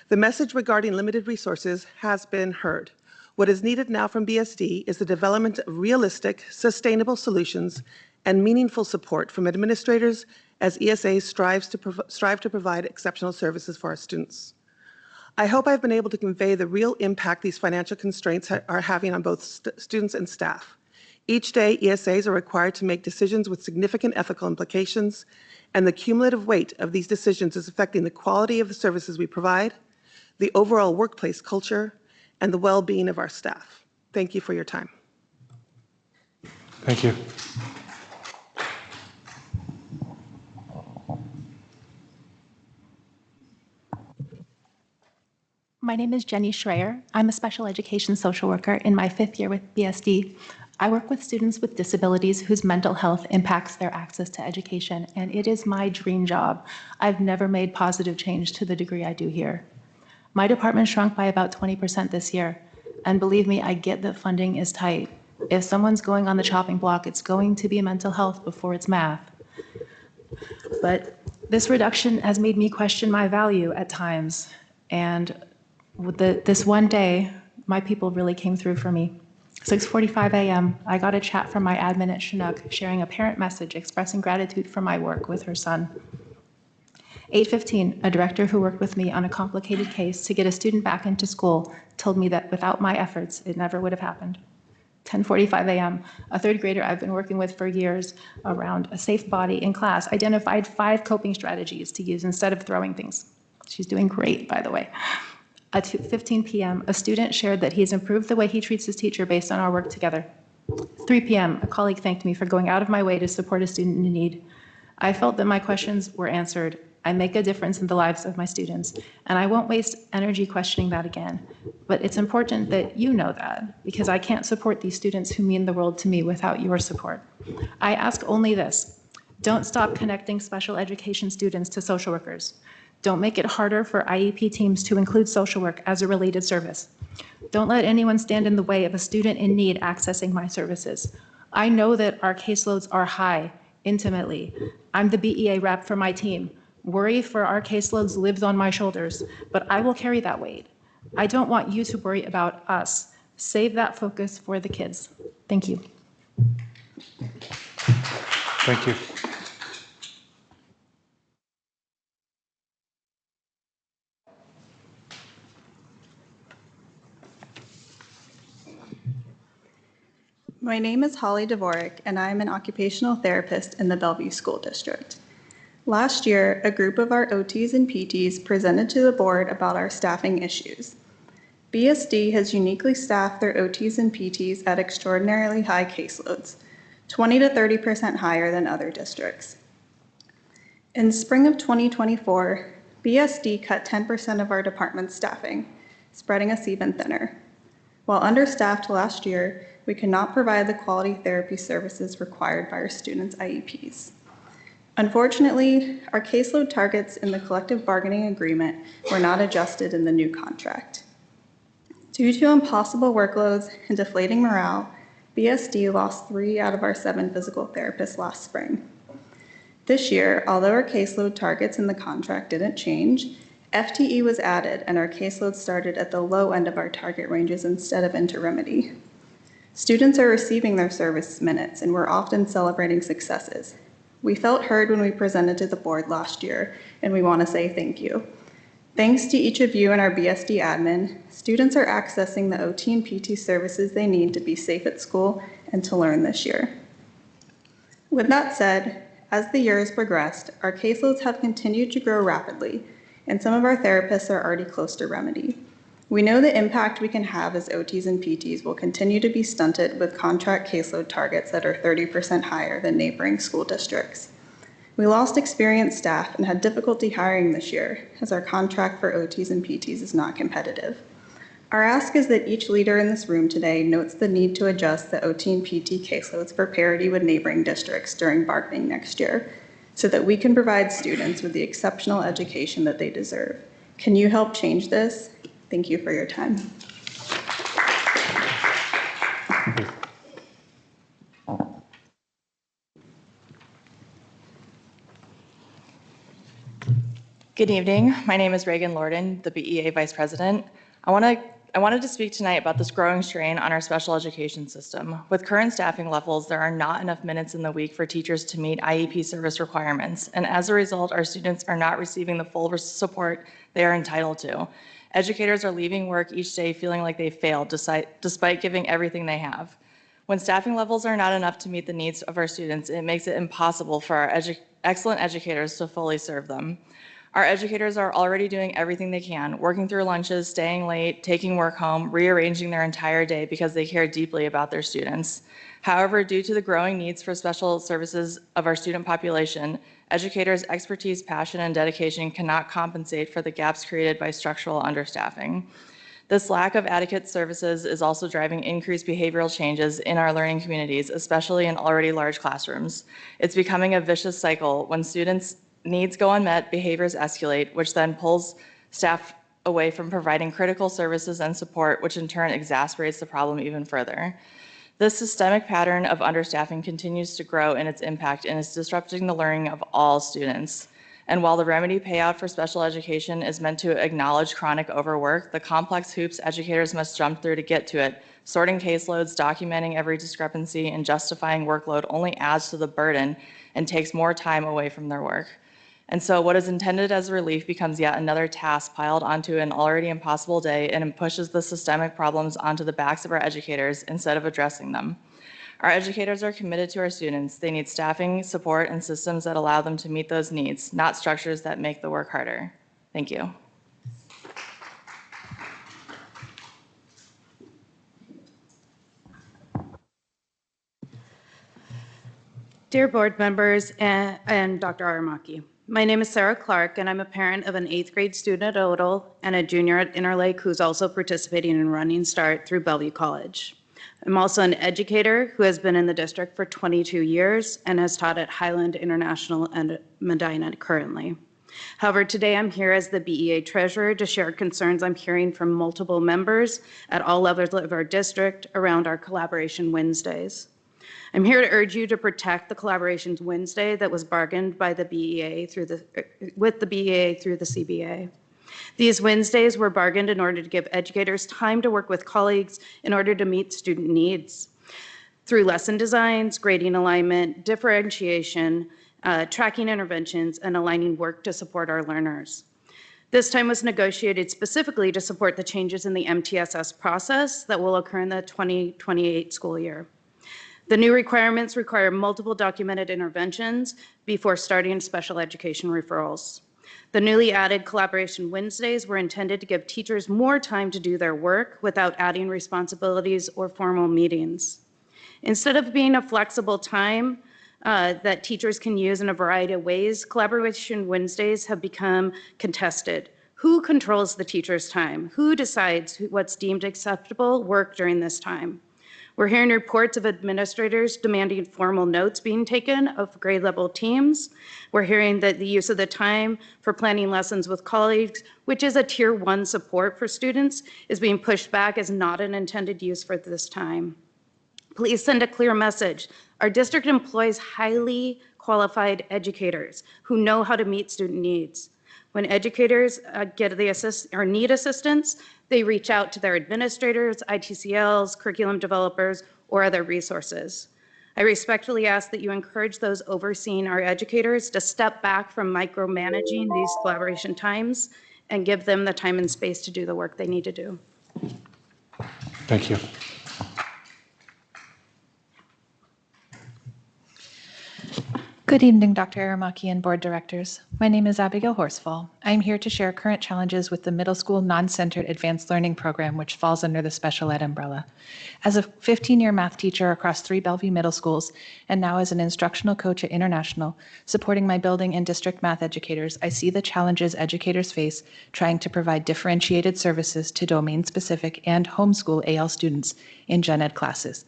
The message regarding limited resources has been heard. What is needed now from BSD is the development of realistic, sustainable solutions and meaningful support from administrators as ESA strive to provide exceptional services for our students. I hope I've been able to convey the real impact these financial constraints are having on both students and staff. Each day, ESAs are required to make decisions with significant ethical implications, and the cumulative weight of these decisions is affecting the quality of the services we provide, the overall workplace culture, and the well-being of our staff. Thank you for your time. Thank you. My name is Jenny Schreier. I'm a special education social worker in my 5th year with BSD. I work with students with disabilities whose mental health impacts their access to education, and it is my dream job. I've never made positive change to the degree I do here. My department shrunk by about 20% this year, and believe me, I get that funding is tight. If someone's going on the chopping block, it's going to be mental health before it's math. But this reduction has made me question my value at times, and with this one day, my people really came through for me. 6:45 a.m., I got a chat from my admin at Chinook sharing a parent message expressing gratitude for my work with her son. 8:15, a director who worked with me on a complicated case to get a student back into school told me that without my efforts, it never would have happened. 10:45 a.m., a 3rd grader I've been working with for years around a safe body in class identified 5 coping strategies to use instead of throwing things. She's doing great, by the way. At 2:15 p.m., a student shared that he's improved the way he treats his teacher based on our work together. 3 p.m., a colleague thanked me for going out of my way to support a student in need. I felt that my questions were answered. I make a difference in the lives of my students, and I won't waste energy questioning that again. But it's important that you know that, because I can't support these students who mean the world to me without your support. I ask only this: don't stop connecting special education students to social workers. Don't make it harder for IEP teams to include social work as a related service. Don't let anyone stand in the way of a student in need accessing my services. I know that our caseloads are high, intimately. I'm the BEA rep for my team. Worry for our caseloads lives on my shoulders, but I will carry that weight. I don't want you to worry about us. Save that focus for the kids. Thank you. Thank you. My name is Holly Dvorak, and I'm an occupational therapist in the Bellevue School District. Last year, a group of our OTs and PTs presented to the board about our staffing issues. BSD has uniquely staffed their OTs and PTs at extraordinarily high caseloads, 20 to 30% higher than other districts. In spring of 2024, BSD cut 10% of our department's staffing, spreading us even thinner. While understaffed last year, we could not provide the quality therapy services required by our students' IEPs. Unfortunately, our caseload targets in the collective bargaining agreement were not adjusted in the new contract. Due to impossible workloads and deflating morale, BSD lost 3 out of our 7 physical therapists last spring. This year, although our caseload targets in the contract didn't change, FTE was added and our caseload started at the low end of our target ranges instead of into remedy. Students are receiving their service minutes and we're often celebrating successes. We felt heard when we presented to the board last year, and we want to say thank you. Thanks to each of you and our BSD admin, students are accessing the OT and PT services they need to be safe at school and to learn this year. With that said, as the year has progressed, our caseloads have continued to grow rapidly, and some of our therapists are already close to remedy. We know the impact we can have as OTs and PTs will continue to be stunted with contract caseload targets that are 30% higher than neighboring school districts. We lost experienced staff and had difficulty hiring this year, as our contract for OTs and PTs is not competitive. Our ask is that each leader in this room today notes the need to adjust the OT and PT caseloads for parity with neighboring districts during bargaining next year, so that we can provide students with the exceptional education that they deserve. Can you help change this? Thank you for your time. Good evening. My name is Reagan Lorden, the BEA Vice President. I wanted to speak tonight about this growing strain on our special education system. With current staffing levels, there are not enough minutes in the week for teachers to meet IEP service requirements, and as a result, our students are not receiving the full support they are entitled to. Educators are leaving work each day feeling like they failed despite giving everything they have. When staffing levels are not enough to meet the needs of our students, it makes it impossible for our excellent educators to fully serve them. Our educators are already doing everything they can, working through lunches, staying late, taking work home, rearranging their entire day because they care deeply about their students. However, due to the growing needs for special services of our student population, educators' expertise, passion, and dedication cannot compensate for the gaps created by structural understaffing. This lack of adequate services is also driving increased behavioral changes in our learning communities, especially in already large classrooms. It's becoming a vicious cycle. When students' needs go unmet, behaviors escalate, which then pulls staff away from providing critical services and support, which in turn exacerbates the problem even further. This systemic pattern of understaffing continues to grow in its impact and is disrupting the learning of all students. And while the remedy payout for special education is meant to acknowledge chronic overwork, the complex hoops educators must jump through to get to it, sorting caseloads, documenting every discrepancy, and justifying workload only adds to the burden and takes more time away from their work. And so what is intended as relief becomes yet another task piled onto an already impossible day, and it pushes the systemic problems onto the backs of our educators instead of addressing them. Our educators are committed to our students. They need staffing, support, and systems that allow them to meet those needs, not structures that make the work harder. Thank you. Dear board members and Dr. Aramaki, my name is Sarah Clark, and I'm a parent of an 8th grade student at Odell and a junior at Interlake who's also participating in Running Start through Bellevue College. I'm also an educator who has been in the district for 22 years and has taught at Highland International and Medina currently. However, today I'm here as the BEA treasurer to share concerns I'm hearing from multiple members at all levels of our district around our Collaboration Wednesdays. I'm here to urge you to protect the Collaborations Wednesday that was bargained by the BEA with the BEA through the CBA. These Wednesdays were bargained in order to give educators time to work with colleagues in order to meet student needs through lesson designs, grading alignment, differentiation, tracking interventions, and aligning work to support our learners. This time was negotiated specifically to support the changes in the MTSS process that will occur in the 2028 school year. The new requirements require multiple documented interventions before starting special education referrals. The newly added Collaboration Wednesdays were intended to give teachers more time to do their work without adding responsibilities or formal meetings. Instead of being a flexible time that teachers can use in a variety of ways, Collaboration Wednesdays have become contested. Who controls the teacher's time? Who decides what's deemed acceptable work during this time? We're hearing reports of administrators demanding formal notes being taken of grade level teams. We're hearing that the use of the time for planning lessons with colleagues, which is a tier 1 support for students, is being pushed back as not an intended use for this time. Please send a clear message. Our district employs highly qualified educators who know how to meet student needs. When educators need assistance, they reach out to their administrators, ITCLs, curriculum developers, or other resources. I respectfully ask that you encourage those overseeing our educators to step back from micromanaging these collaboration times and give them the time and space to do the work they need to do. Thank you. Good evening, Dr. Aramaki and board directors. My name is Abigail Horsfall. I am here to share current challenges with the middle school non-centered advanced learning program, which falls under the special ed umbrella. As a 15-year math teacher across 3 Bellevue middle schools, and now as an instructional coach at International, supporting my building and district math educators, I see the challenges educators face trying to provide differentiated services to domain-specific and homeschool AL students in gen ed classes.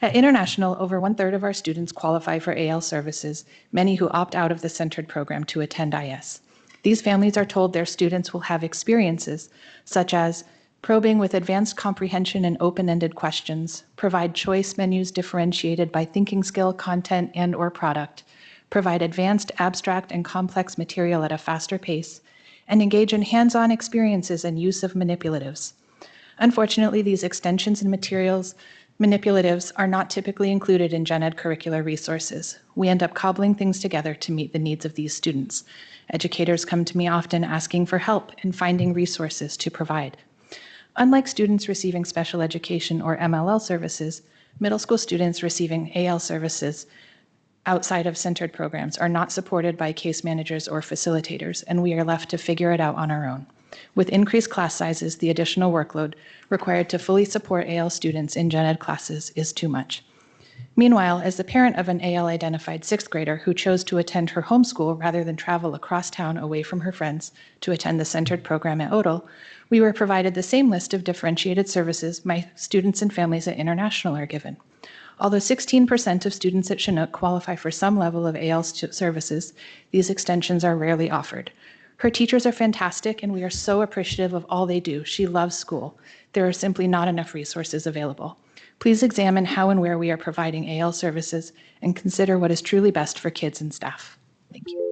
At International, over 1/3 of our students qualify for AL services, many who opt out of the centered program to attend IS. These families are told their students will have experiences such as probing with advanced comprehension and open-ended questions, provide choice menus differentiated by thinking skill, content, and/or product, provide advanced abstract and complex material at a faster pace, and engage in hands-on experiences and use of manipulatives. Unfortunately, these extensions and manipulatives are not typically included in gen ed curricular resources. We end up cobbling things together to meet the needs of these students. Educators come to me often asking for help in finding resources to provide. Unlike students receiving special education or MLL services, middle school students receiving AL services outside of centered programs are not supported by case managers or facilitators, and we are left to figure it out on our own. With increased class sizes, the additional workload required to fully support AL students in gen ed classes is too much. Meanwhile, as the parent of an AL-identified 6th grader who chose to attend her homeschool rather than travel across town away from her friends to attend the centered program at Odell, we were provided the same list of differentiated services my students and families at International are given. Although 16% of students at Chinook qualify for some level of AL services, these extensions are rarely offered. Her teachers are fantastic, and we are so appreciative of all they do. She loves school. There are simply not enough resources available. Please examine how and where we are providing AL services and consider what is truly best for kids and staff. Thank you.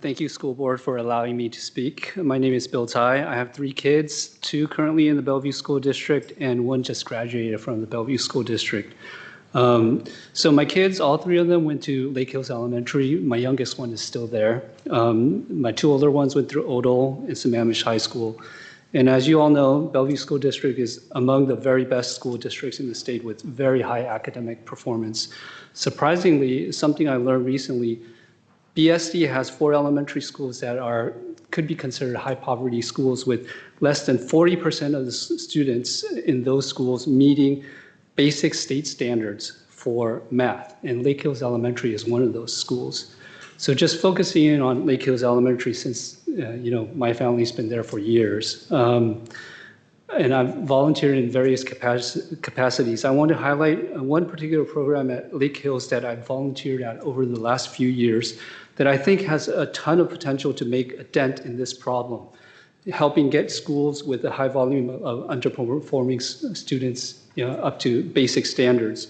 Thank you, school board, for allowing me to speak. My name is Bill Tai. I have 3 kids, 2 currently in the Bellevue School District, and 1 just graduated from the Bellevue School District. So my kids, all 3 of them went to Lake Hills Elementary. My youngest one is still there. My 2 older ones went through Odell and Sammamish High School. And as you all know, Bellevue School District is among the very best school districts in the state with very high academic performance. Surprisingly, something I learned recently, BSD has 4 elementary schools that could be considered high poverty schools, with less than 40% of the students in those schools meeting basic state standards for math. And Lake Hills Elementary is one of those schools. So just focusing in on Lake Hills Elementary, since my family's been there for years, and I've volunteered in various capacities. I want to highlight one particular program at Lake Hills that I've volunteered at over the last few years that I think has a ton of potential to make a dent in this problem, helping get schools with a high volume of underperforming students up to basic standards.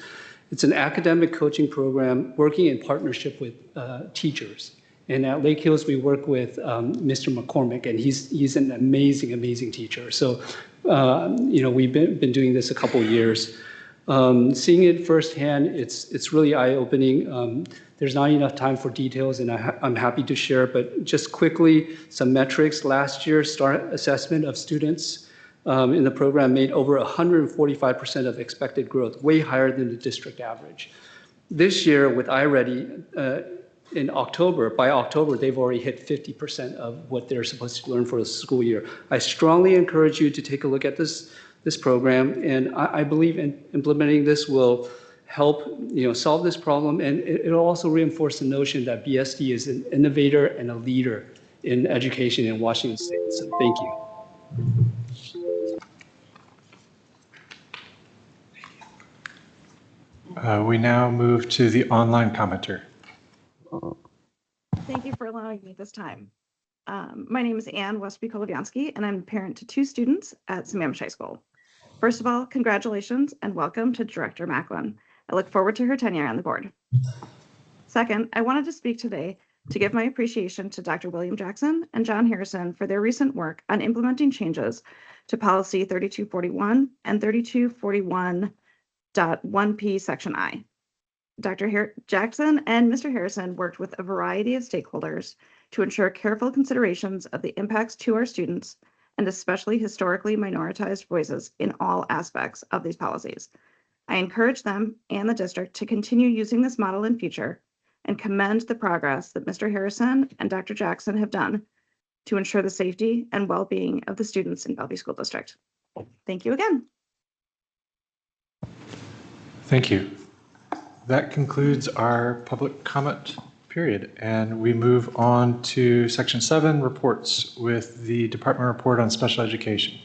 It's an academic coaching program working in partnership with teachers. And at Lake Hills, we work with Mr. McCormick, and he's an amazing, amazing teacher. So, we've been doing this a couple years. Seeing it firsthand, it's really eye-opening. There's not enough time for details, and I'm happy to share, but just quickly, some metrics. Last year, STAR assessment of students in the program made over 145% of expected growth, way higher than the district average. This year, with iReady, by October, they've already hit 50% of what they're supposed to learn for the school year. I strongly encourage you to take a look at this program, and I believe in implementing this will help solve this problem, and it'll also reinforce the notion that BSD is an innovator and a leader in education in Washington State. So thank you. We now move to the online commenter. Thank you for allowing me this time. My name is Ann Westby-Koloviansky, and I'm a parent to 2 students at Sammamish High School. First of all, congratulations and welcome to Director Macklin. I look forward to her tenure on the board. Second, I wanted to speak today to give my appreciation to Dr. William Jackson and John Harrison for their recent work on implementing changes to policy 3241 and 3241.1p section I. Dr. Jackson and Mr. Harrison worked with a variety of stakeholders to ensure careful considerations of the impacts to our students and especially historically minoritized voices in all aspects of these policies. I encourage them and the district to continue using this model in future and commend the progress that Mr. Harrison and Dr. Jackson have done to ensure the safety and well-being of the students in Bellevue School District. Thank you again. Thank you. That concludes our public comment period, and we move on to section 7, reports, with the department report on special education.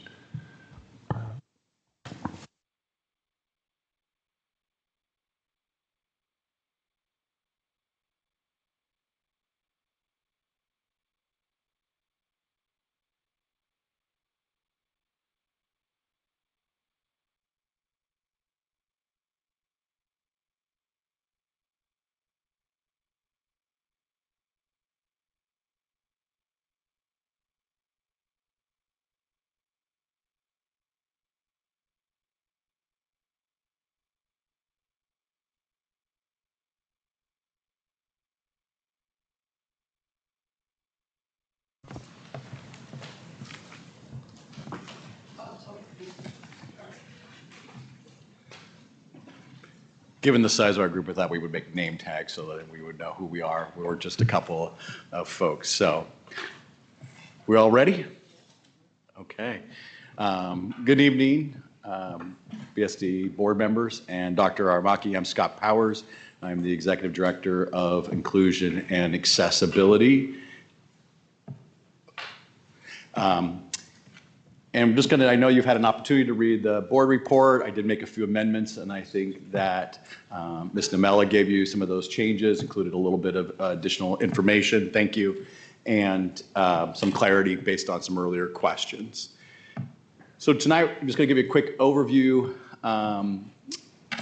Given the size of our group, I thought we would make name tags so that we would know who we are. We're just a couple of folks. So, we all ready? Okay. Good evening, BSD board members and Dr. Aramaki. I'm Scott Powers. I'm the Executive Director of Inclusion and Accessibility. And I'm just I know you've had an opportunity to read the board report. I did make a few amendments, and I think that Ms. Namella gave you some of those changes, included a little bit of additional information. Thank you. And some clarity based on some earlier questions. So tonight, I'm just going to give you a quick overview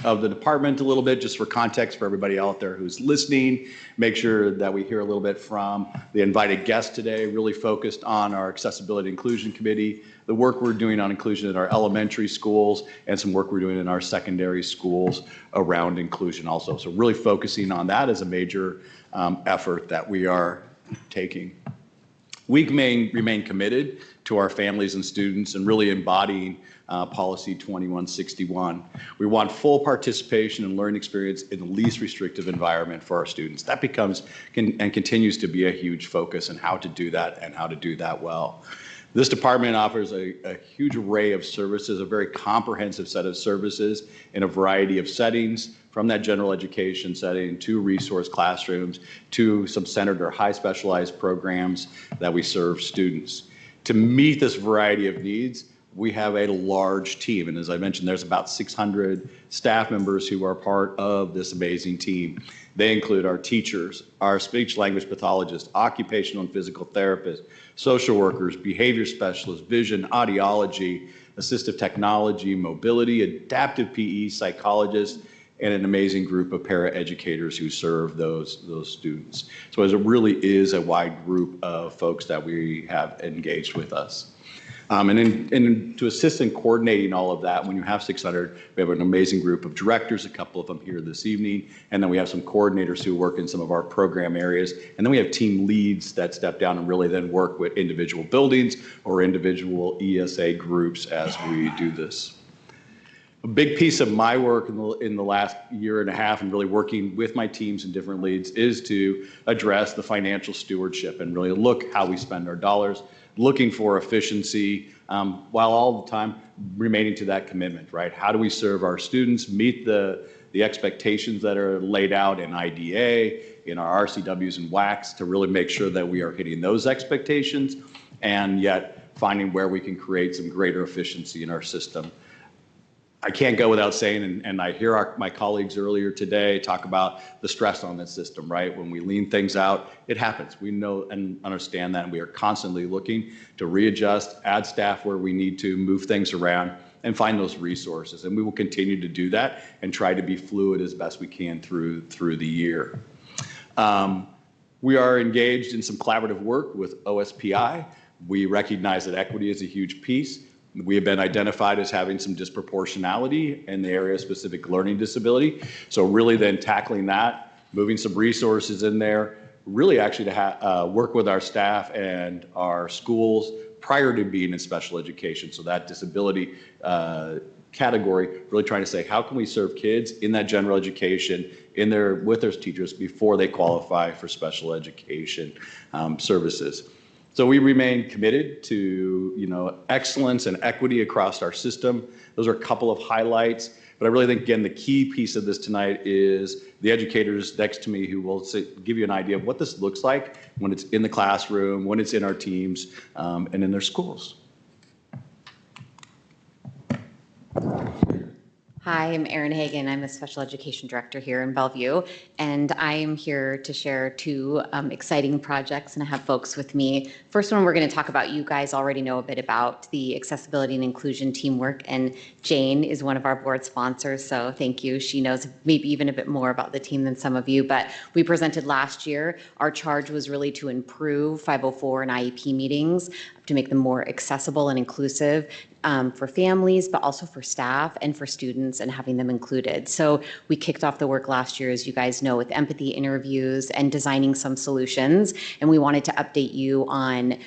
of the department a little bit, just for context for everybody out there who's listening. Make sure that we hear a little bit from the invited guest today, really focused on our Accessibility Inclusion Committee, the work we're doing on inclusion in our elementary schools, and some work we're doing in our secondary schools around inclusion also. So really focusing on that as a major effort that we are taking. We remain committed to our families and students and really embodying Policy 2161. We want full participation and learning experience in the least restrictive environment for our students. That becomes and continues to be a huge focus in how to do that and how to do that well. This department offers a huge array of services, a very comprehensive set of services in a variety of settings, from that general education setting to resource classrooms to some centered or high specialized programs that we serve students. To meet this variety of needs, we have a large team. And as I mentioned, there's about 600 staff members who are part of this amazing team. They include our teachers, our speech language pathologists, occupational and physical therapists, social workers, behavior specialists, vision, audiology, assistive technology, mobility, adaptive PE, psychologists, and an amazing group of paraeducators who serve those students. So it really is a wide group of folks that we have engaged with us. And to assist in coordinating all of that, when you have 600, we have an amazing group of directors, a couple of them here this evening, and then we have some coordinators who work in some of our program areas, and then we have team leads that step down and really then work with individual buildings or individual ESA groups as we do this. A big piece of my work in the last year and a half and really working with my teams and different leads is to address the financial stewardship and really look how we spend our dollars, looking for efficiency, while all the time remaining to that commitment, right? How do we serve our students, meet the expectations that are laid out in IDA, in our RCWs and WACs to really make sure that we are hitting those expectations and yet finding where we can create some greater efficiency in our system. I can't go without saying, and I hear my colleagues earlier today talk about the stress on this system, right? When we lean things out, it happens. We know and understand that, and we are constantly looking to readjust, add staff where we need to, move things around, and find those resources. And we will continue to do that and try to be fluid as best we can through the year. We are engaged in some collaborative work with OSPI. We recognize that equity is a huge piece. We have been identified as having some disproportionality in the area of specific learning disability. So really then tackling that, moving some resources in there, really actually to work with our staff and our schools prior to being in special education. So that disability category, really trying to say, how can we serve kids in that general education with their teachers before they qualify for special education services. So we remain committed to, excellence and equity across our system. Those are a couple of highlights, but I really think, again, the key piece of this tonight is the educators next to me who will give you an idea of what this looks like when it's in the classroom, when it's in our teams, and in their schools. Hi, I'm Erin Hagan. I'm a special education director here in Bellevue, and I am here to share two exciting projects, and I have folks with me. First one, we're going to talk about, you guys already know a bit about the accessibility and inclusion teamwork, and Jane is one of our board sponsors, so thank you. She knows maybe even a bit more about the team than some of you, but we presented last year. Our charge was really to improve 504 and IEP meetings, to make them more accessible and inclusive for families, but also for staff and for students, and having them included. So we kicked off the work last year, as you guys know, with empathy interviews and designing some solutions. And we wanted to update you on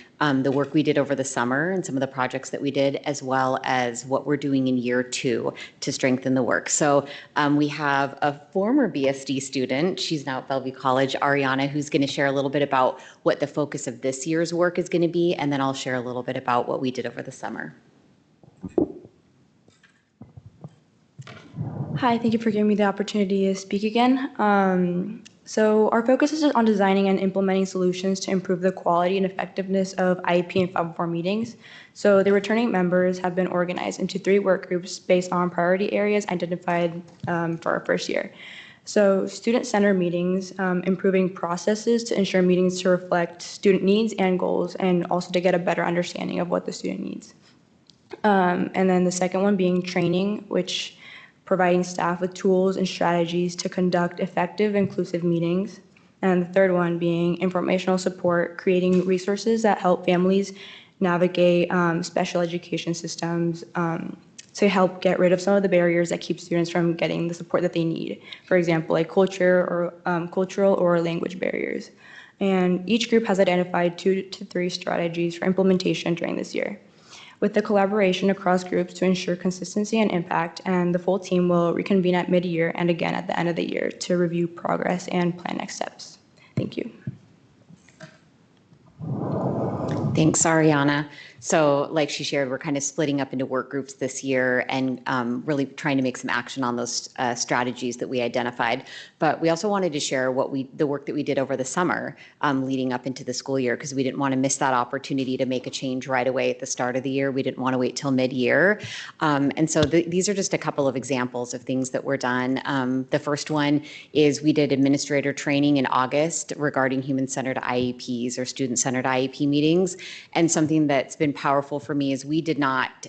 the work we did over the summer and some of the projects that we did, as well as what we're doing in year 2 to strengthen the work. So we have a former BSD student, she's now at Bellevue College, Ariana, who's going to share a little bit about what the focus of this year's work is going to be, and then I'll share a little bit about what we did over the summer. Hi, thank you for giving me the opportunity to speak again. So our focus is on designing and implementing solutions to improve the quality and effectiveness of IEP and 504 meetings. So the returning members have been organized into 3 work groups based on priority areas identified for our first year. So student-centered meetings, improving processes to ensure meetings to reflect student needs and goals, and also to get a better understanding of what the student needs. And then the second one being training, which providing staff with tools and strategies to conduct effective, inclusive meetings. And the third one being informational support, creating resources that help families navigate special education systems to help get rid of some of the barriers that keep students from getting the support that they need. For example, like cultural or language barriers. And each group has identified 2 to 3 strategies for implementation during this year. with the collaboration across groups to ensure consistency and impact. And the full team will reconvene at mid-year and again at the end of the year to review progress and plan next steps. Thank you. Thanks, Ariana. So like she shared, we're kind of splitting up into work groups this year and really trying to make some action on those strategies that we identified. But we also wanted to share the work that we did over the summer leading up into the school year, because we didn't want to miss that opportunity to make a change right away at the start of the year. We didn't want to wait till mid-year. And so these are just a couple of examples of things that were done. The first one is we did administrator training in August regarding human-centered IEPs or student-centered IEP meetings. And something that's been powerful for me is we did not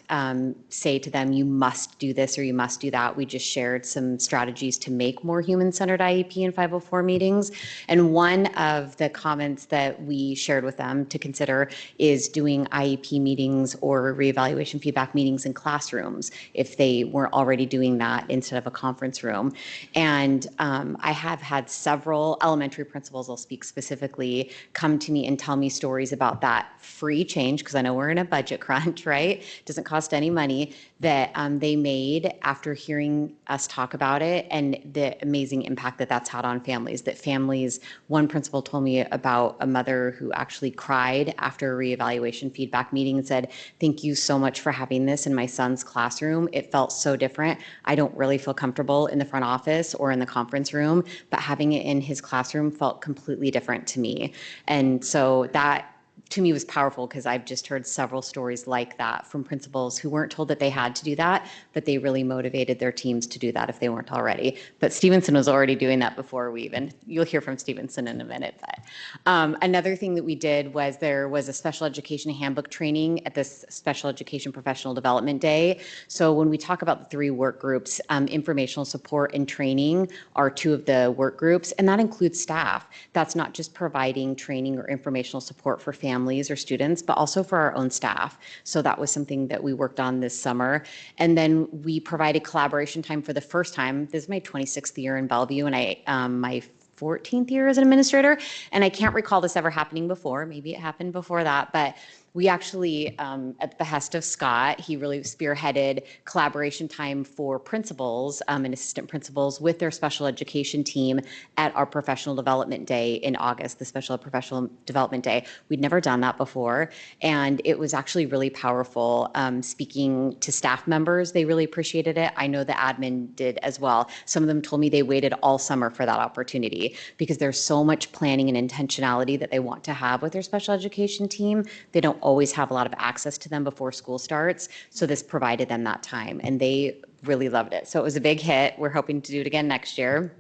say to them, you must do this or you must do that. We just shared some strategies to make more human-centered IEP and 504 meetings. And one of the comments that we shared with them to consider is doing IEP meetings or reevaluation feedback meetings in classrooms if they weren't already doing that instead of a conference room. And I have had several elementary principals, I'll speak specifically, come to me and tell me stories about that free change, because I know we're in a budget crunch, right? Doesn't cost any money, that they made after hearing us talk about it and the amazing impact that that's had on families. That families, one principal told me about a mother who actually cried after a reevaluation feedback meeting and said, thank you so much for having this in my son's classroom. It felt so different. I don't really feel comfortable in the front office or in the conference room, but having it in his classroom felt completely different to me. And so that, to me, was powerful, because I've just heard several stories like that from principals who weren't told that they had to do that, but they really motivated their teams to do that if they weren't already. But Stevenson was already doing that before we even, you'll hear from Stevenson in a minute. But another thing that we did was there was a special education handbook training at this Special Education Professional Development Day. So when we talk about the 3 work groups, informational support and training are 2 of the work groups, and that includes staff. That's not just providing training or informational support for families or students, but also for our own staff. So that was something that we worked on this summer. And then we provided collaboration time for the first time. This is my 26th year in Bellevue, and my 14th year as an administrator. And I can't recall this ever happening before. Maybe it happened before that, but we actually, at the behest of Scott, he really spearheaded collaboration time for principals and assistant principals with their special education team at our professional development day in August, the special professional development day. We'd never done that before, and it was actually really powerful. Speaking to staff members, they really appreciated it. I know the admin did as well. Some of them told me they waited all summer for that opportunity, because there's so much planning and intentionality that they want to have with their special education team. They don't always have a lot of access to them before school starts. So this provided them that time, and they really loved it. So it was a big hit. We're hoping to do it again next year.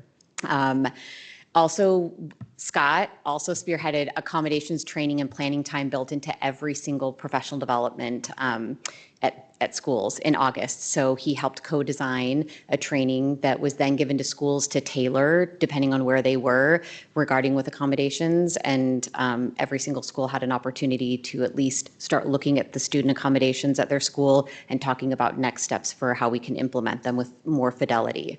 Also, Scott also spearheaded accommodations training and planning time built into every single professional development at schools in August. So he helped co-design a training that was then given to schools to tailor depending on where they were regarding with accommodations. And every single school had an opportunity to at least start looking at the student accommodations at their school and talking about next steps for how we can implement them with more fidelity.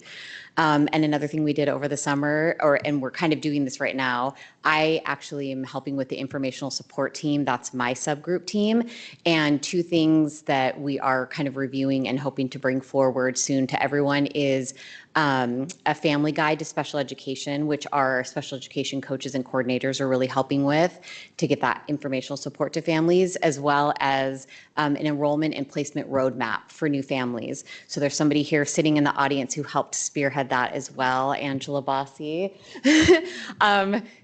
And another thing we did over the summer, and we're kind of doing this right now, I actually am helping with the informational support team. That's my subgroup team. And 2 things that we are kind of reviewing and hoping to bring forward soon to everyone is a family guide to special education, which our special education coaches and coordinators are really helping with to get that informational support to families, as well as an enrollment and placement roadmap for new families. So there's somebody here sitting in the audience who helped spearhead that as well, Angela Bossi.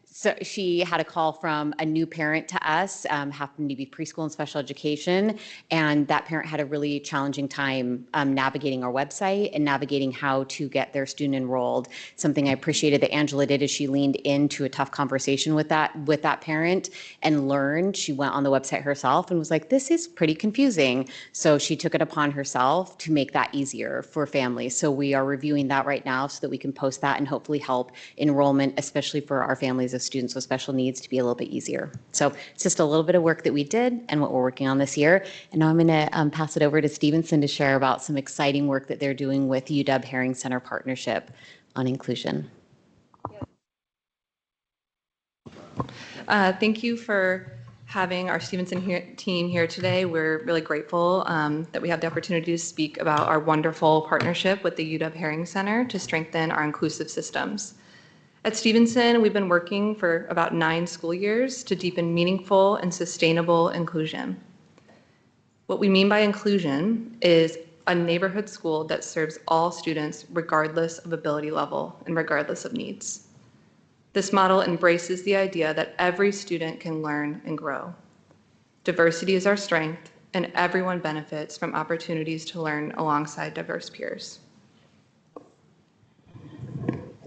So she had a call from a new parent to us, happened to be preschool and special education, and that parent had a really challenging time navigating our website and navigating how to get their student enrolled. Something I appreciated that Angela did is she leaned into a tough conversation with that parent and learned. She went on the website herself and was like, this is pretty confusing. So she took it upon herself to make that easier for families. So we are reviewing that right now so that we can post that and hopefully help enrollment, especially for our families of students with special needs, to be a little bit easier. So it's just a little bit of work that we did and what we're working on this year. And now I'm going to pass it over to Stevenson to share about some exciting work that they're doing with UW Herring Center Partnership on inclusion. Thank you for having our Stevenson team here today. We're really grateful that we have the opportunity to speak about our wonderful partnership with the UW Herring Center to strengthen our inclusive systems. At Stevenson, we've been working for about 9 school years to deepen meaningful and sustainable inclusion. What we mean by inclusion is a neighborhood school that serves all students regardless of ability level and regardless of needs. This model embraces the idea that every student can learn and grow. Diversity is our strength, and everyone benefits from opportunities to learn alongside diverse peers.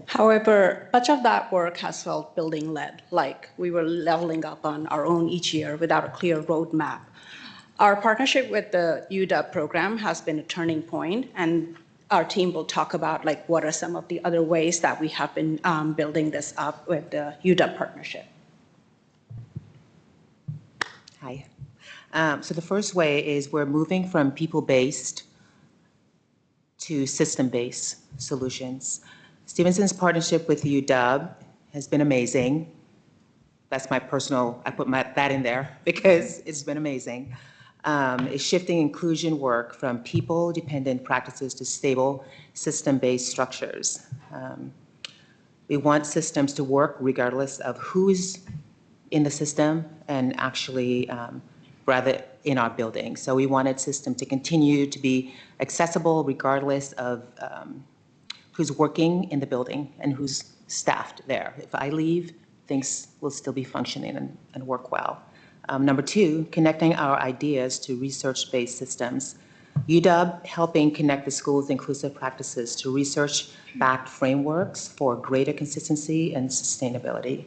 However, much of that work has felt building-led, like we were leveling up on our own each year without a clear roadmap. Our partnership with the UW program has been a turning point, and our team will talk about like what are some of the other ways that we have been building this up with the UW partnership. Hi. So the first way is we're moving from people-based to system-based solutions. Stevenson's partnership with UW has been amazing. That's my personal, I put that in there because it's been amazing. It's shifting inclusion work from people-dependent practices to stable system-based structures. We want systems to work regardless of who's in the system and actually rather in our building. So we wanted system to continue to be accessible regardless of who's working in the building and who's staffed there. If I leave, things will still be functioning and work well. Number 2, connecting our ideas to research-based systems. UW helping connect the school's inclusive practices to research-backed frameworks for greater consistency and sustainability.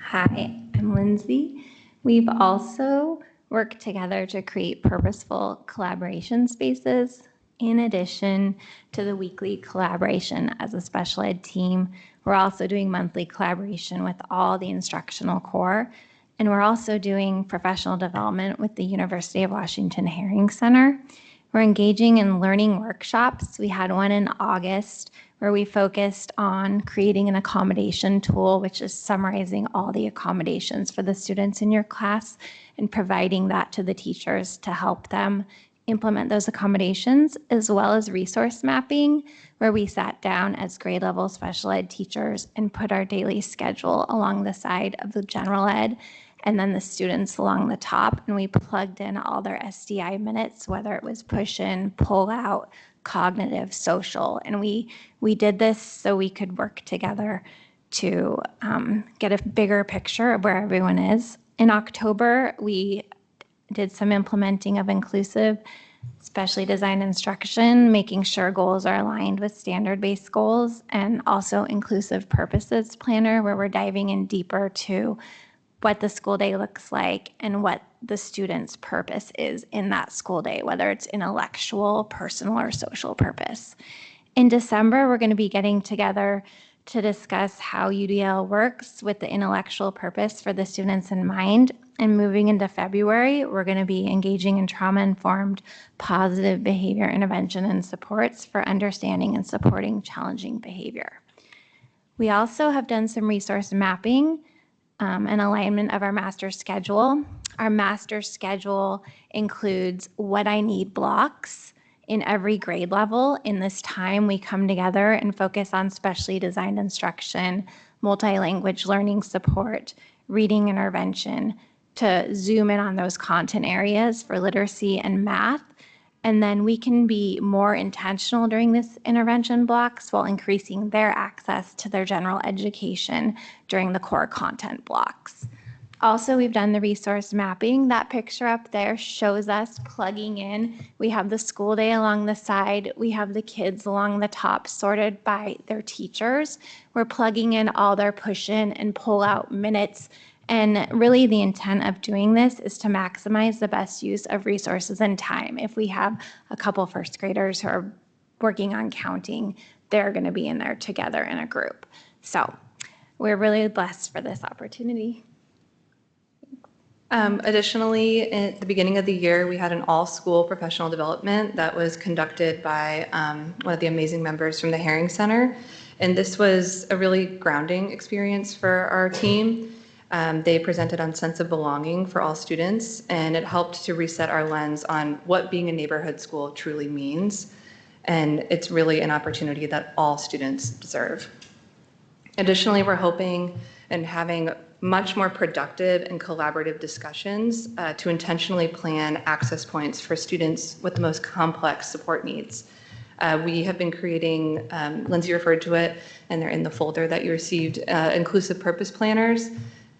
Hi, I'm Lindsay. We've also worked together to create purposeful collaboration spaces. In addition to the weekly collaboration as a special ed team, we're also doing monthly collaboration with all the instructional core. And we're also doing professional development with the University of Washington Herring Center. We're engaging in learning workshops. We had one in August where we focused on creating an accommodation tool, which is summarizing all the accommodations for the students in your class and providing that to the teachers to help them implement those accommodations, as well as resource mapping, where we sat down as grade level special ed teachers and put our daily schedule along the side of the general ed and then the students along the top, and we plugged in all their SDI minutes, whether it was push in, pull out, cognitive, social, and we did this so we could work together to get a bigger picture of where everyone is. In October, we did some implementing of inclusive, specially designed instruction, making sure goals are aligned with standard-based goals, and also inclusive purposes planner, where we're diving in deeper to what the school day looks like and what the student's purpose is in that school day, whether it's intellectual, personal, or social purpose. In December, we're going to be getting together to discuss how UDL works with the intellectual purpose for the students in mind. And moving into February, we're going to be engaging in trauma-informed positive behavior intervention and supports for understanding and supporting challenging behavior. We also have done some resource mapping and alignment of our master schedule. Our master schedule includes what I need blocks in every grade level. In this time, we come together and focus on specially designed instruction, multi-language learning support, reading intervention, to zoom in on those content areas for literacy and math. And then we can be more intentional during this intervention blocks while increasing their access to their general education during the core content blocks. Also, we've done the resource mapping. That picture up there shows us plugging in. We have the school day along the side. We have the kids along the top sorted by their teachers. We're plugging in all their push-in and pull-out minutes. And really the intent of doing this is to maximize the best use of resources and time. If we have a couple first graders who are working on counting, they're going to be in there together in a group. So we're really blessed for this opportunity. Additionally, at the beginning of the year, we had an all-school professional development that was conducted by one of the amazing members from the Herring Center. And this was a really grounding experience for our team. They presented on sense of belonging for all students, and it helped to reset our lens on what being a neighborhood school truly means. And it's really an opportunity that all students deserve. Additionally, we're hoping and having much more productive and collaborative discussions to intentionally plan access points for students with the most complex support needs. We have been creating, Lindsay referred to it, and they're in the folder that you received, inclusive purpose planners.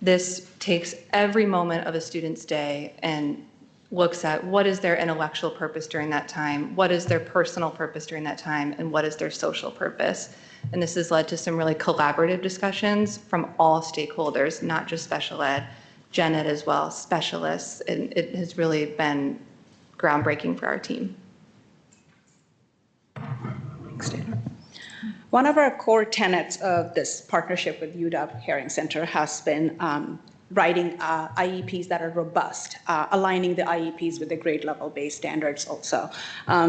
This takes every moment of a student's day and looks at what is their intellectual purpose during that time, what is their personal purpose during that time, and what is their social purpose. And this has led to some really collaborative discussions from all stakeholders, not just special ed, gen ed as well, specialists, and it has really been groundbreaking for our team. One of our core tenets of this partnership with UW Herring Center has been writing IEPs that are robust, aligning the IEPs with the grade level based standards also.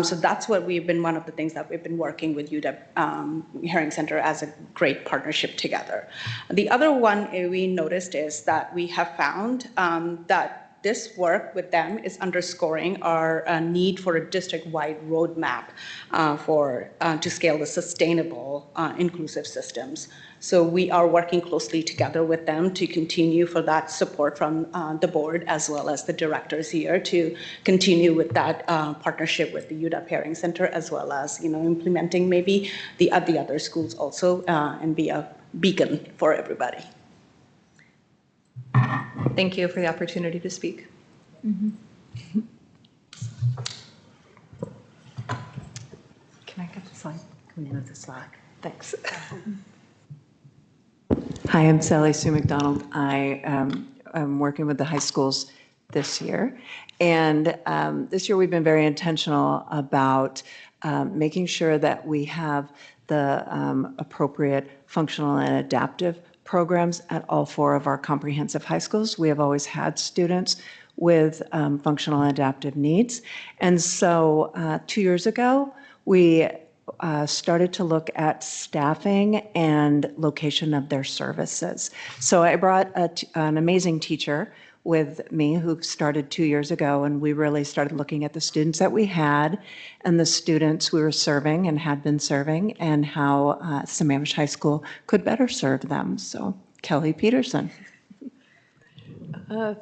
So that's what we've been, one of the things that we've been working with UW Herring Center as a great partnership together. The other one we noticed is that we have found that this work with them is underscoring our need for a district-wide roadmap to scale the sustainable inclusive systems. So we are working closely together with them to continue for that support from the board as well as the directors here to continue with that partnership with the UW Herring Center, as well as implementing maybe the other schools also and be a beacon for everybody. Thank you for the opportunity to speak. Can I get the slide? Can we move the slide? Thanks. Hi, I'm Sally Sue McDonald. I am working with the high schools this year. And this year we've been very intentional about making sure that we have the appropriate functional and adaptive programs at all 4 of our comprehensive high schools. We have always had students with functional and adaptive needs. And so 2 years ago, we started to look at staffing and location of their services. So I brought an amazing teacher with me who started 2 years ago, and we really started looking at the students that we had and the students we were serving and had been serving, and how Sammamish High School could better serve them. So Kelly Peterson.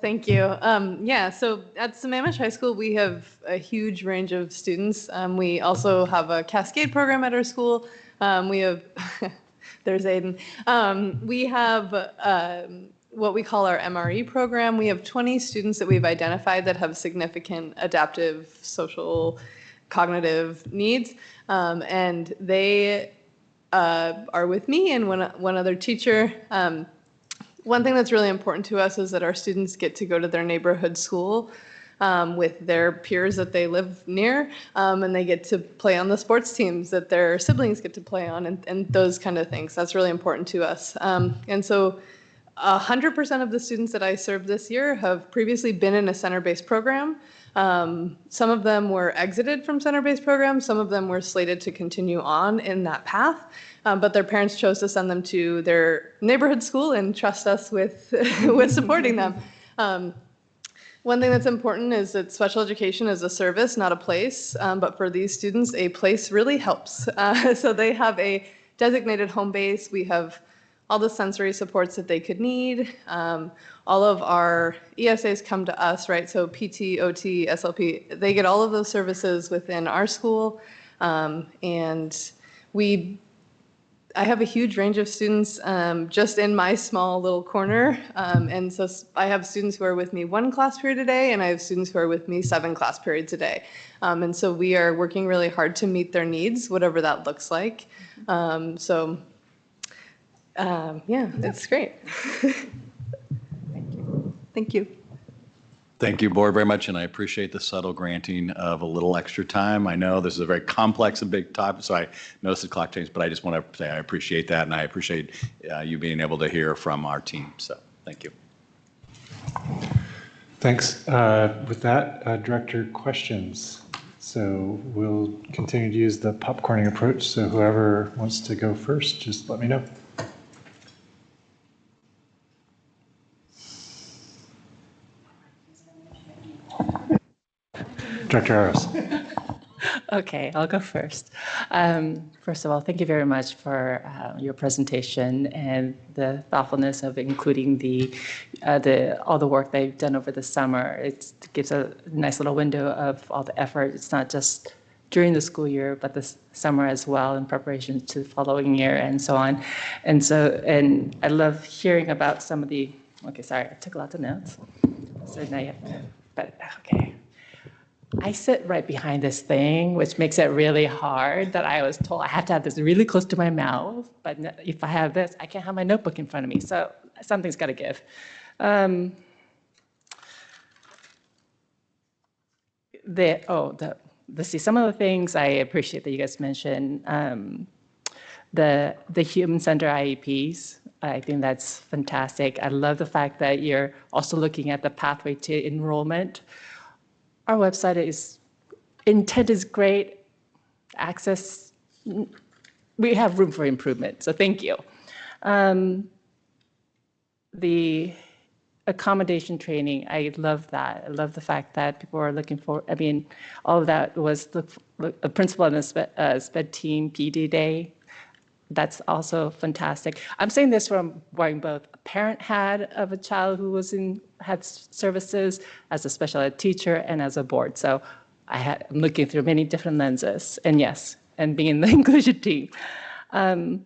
Thank you. Yeah, so at Sammamish High School, we have a huge range of students. We also have a Cascade program at our school. We have, there's Aiden. We have what we call our MRE program. We have 20 students that we've identified that have significant adaptive, social, cognitive needs. And they are with me and one other teacher. One thing that's really important to us is that our students get to go to their neighborhood school with their peers that they live near, and they get to play on the sports teams that their siblings get to play on, and those kind of things. That's really important to us. And so 100% of the students that I served this year have previously been in a center-based program. Some of them were exited from center-based programs. Some of them were slated to continue on in that path, but their parents chose to send them to their neighborhood school and trust us with, with supporting them. One thing that's important is that special education is a service, not a place, but for these students, a place really helps. So they have a designated home base. We have all the sensory supports that they could need. All of our ESAs come to us, right? So PT, OT, SLP, they get all of those services within our school. And I have a huge range of students just in my small little corner. And so I have students who are with me 1 class period a day, and I have students who are with me 7 class periods a day. And so we are working really hard to meet their needs, whatever that looks like. Yeah, it's great. Thank you. Thank you, board, very much, and I appreciate the subtle granting of a little extra time. I know this is a very complex and big topic, so I noticed the clock changed, but I just want to say I appreciate that, and I appreciate you being able to hear from our team. So thank you. Thanks. With that, Director, questions? So we'll continue to use the popcorning approach. So whoever wants to go first, just let me know. Director Aros. Okay, I'll go first. First of all, thank you very much for your presentation and the thoughtfulness of including all the work they've done over the summer. It gives a nice little window of all the effort. It's not just during the school year, but the summer as well in preparation to the following year and so on. And I love hearing about some of the, okay, sorry, I took lots of notes. So now you have to, but okay. I sit right behind this thing, which makes it really hard that I was told I have to have this really close to my mouth, but if I have this, I can't have my notebook in front of me. So something's got to give. Let's see, some of the things I appreciate that you guys mentioned, the human-centered IEPs, I think that's fantastic. I love the fact that you're also looking at the pathway to enrollment. Our website intent is great, access, we have room for improvement, so thank you. The accommodation training, I love that. I love the fact that people are looking for, I mean, all of that was the principal on the SPED team PD day. That's also fantastic. I'm saying this from wearing both a parent hat of a child who had services, as a special ed teacher, and as a board. So I'm looking through many different lenses, and yes, and being in the inclusion team. The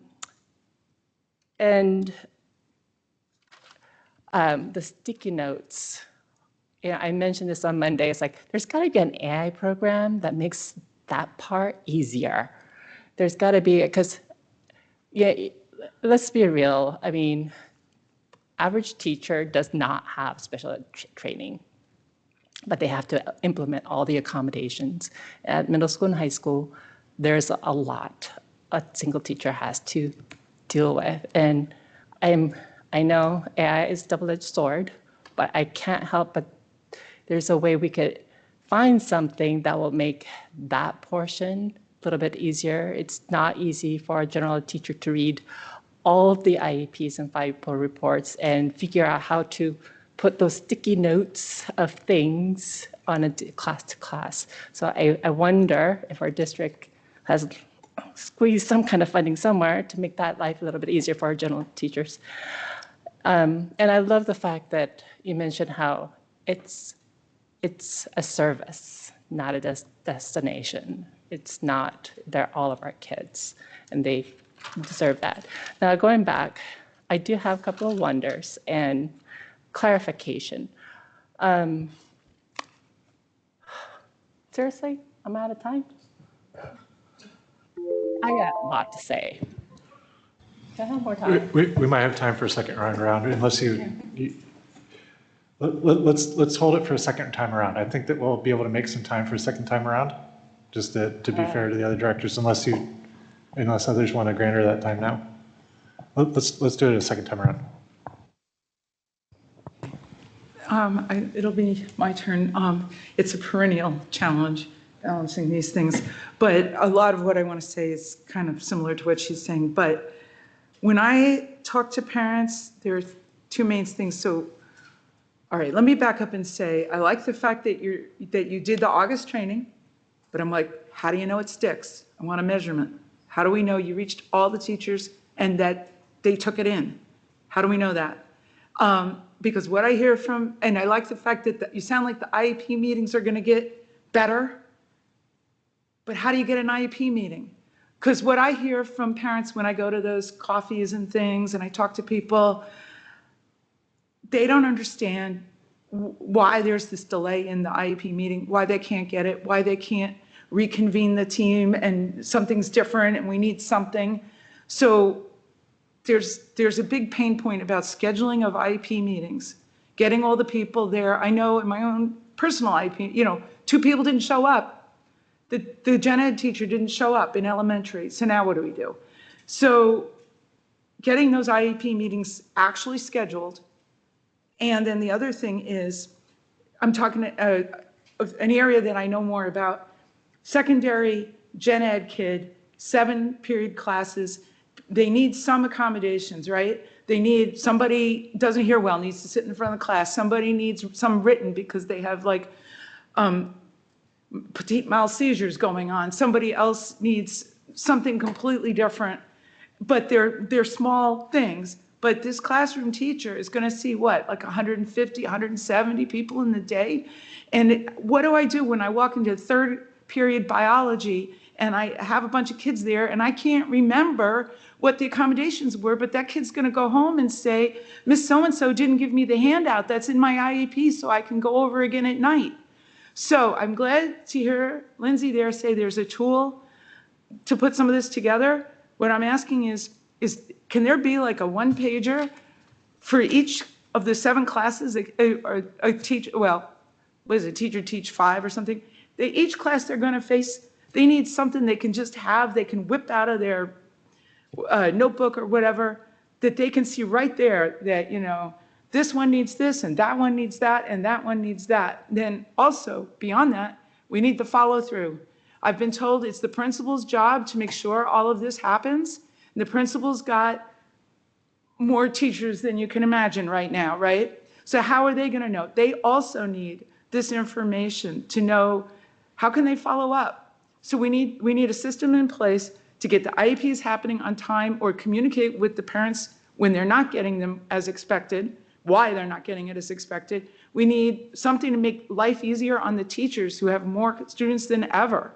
sticky notes, I mentioned this on Monday, it's like, there's gotta be an AI program that makes that part easier. There's gotta be, because yeah, let's be real. I mean, average teacher does not have special ed training, but they have to implement all the accommodations. At middle school and high school, there's a lot a single teacher has to deal with. And I know AI is a double-edged sword, but I can't help but there's a way we could find something that will make that portion a little bit easier. It's not easy for a general ed teacher to read all of the IEPs and 5-point reports and figure out how to put those sticky notes of things on a class to class. So I wonder if our district has squeezed some kind of funding somewhere to make that life a little bit easier for our general teachers. And I love the fact that you mentioned how it's a service, not a destination. It's not, they're all of our kids, and they deserve that. Now, going back, I do have a couple of wonders and clarification. Seriously, I'm out of time? I got a lot to say. Do I have more time? We might have time for a second round, unless let's hold it for a second time around. I think that we'll be able to make some time for a second time around, just to be fair to the other directors, unless others want to grant her that time now. Let's do it a second time around. It'll be my turn. It's a perennial challenge balancing these things, but a lot of what I want to say is kind of similar to what she's saying. But when I talk to parents, there are two main things. So, all right, let me back up and say, I like the fact that you did the August training, but I'm like, how do you know it sticks? I want a measurement. How do we know you reached all the teachers and that they took it in? How do we know that? Because what I hear from, and I like the fact that you sound like the IEP meetings are going to get better, but how do you get an IEP meeting? Because what I hear from parents when I go to those coffees and things and I talk to people, they don't understand why there's this delay in the IEP meeting, why they can't get it, why they can't reconvene the team and something's different and we need something. So there's a big pain point about scheduling of IEP meetings, getting all the people there. I know in my own personal IEP, 2 people didn't show up. The gen ed teacher didn't show up in elementary. So now what do we do? So getting those IEP meetings actually scheduled. And then the other thing is, I'm talking an area that I know more about. secondary gen ed kid, 7-period classes, they need some accommodations, right? They need, somebody doesn't hear well, needs to sit in front of the class. Somebody needs some written because they have like petite mal seizures going on. Somebody else needs something completely different, but they're small things. But this classroom teacher is going to see what, like 150, 170 people in the day? And what do I do when I walk into 3rd period biology and I have a bunch of kids there and I can't remember what the accommodations were, but that kid's going to go home and say, Miss So-and-so didn't give me the handout that's in my IEP so I can go over again at night. So I'm glad to hear Lindsay there say there's a tool to put some of this together. What I'm asking is can there be like a 1-pager for each of the 7 classes, a teacher, well, what is it, teacher teach 5 or something? Each class they're going to face, they need something they can just have, they can whip out of their notebook or whatever, that they can see right there that, you know, this one needs this and that one needs that and that one needs that. Then also, beyond that, we need the follow through. I've been told it's the principal's job to make sure all of this happens. And the principal's got more teachers than you can imagine right now, right? So how are they going to know? They also need this information to know how can they follow up. So we need a system in place to get the IEPs happening on time or communicate with the parents when they're not getting them as expected, why they're not getting it as expected. We need something to make life easier on the teachers who have more students than ever,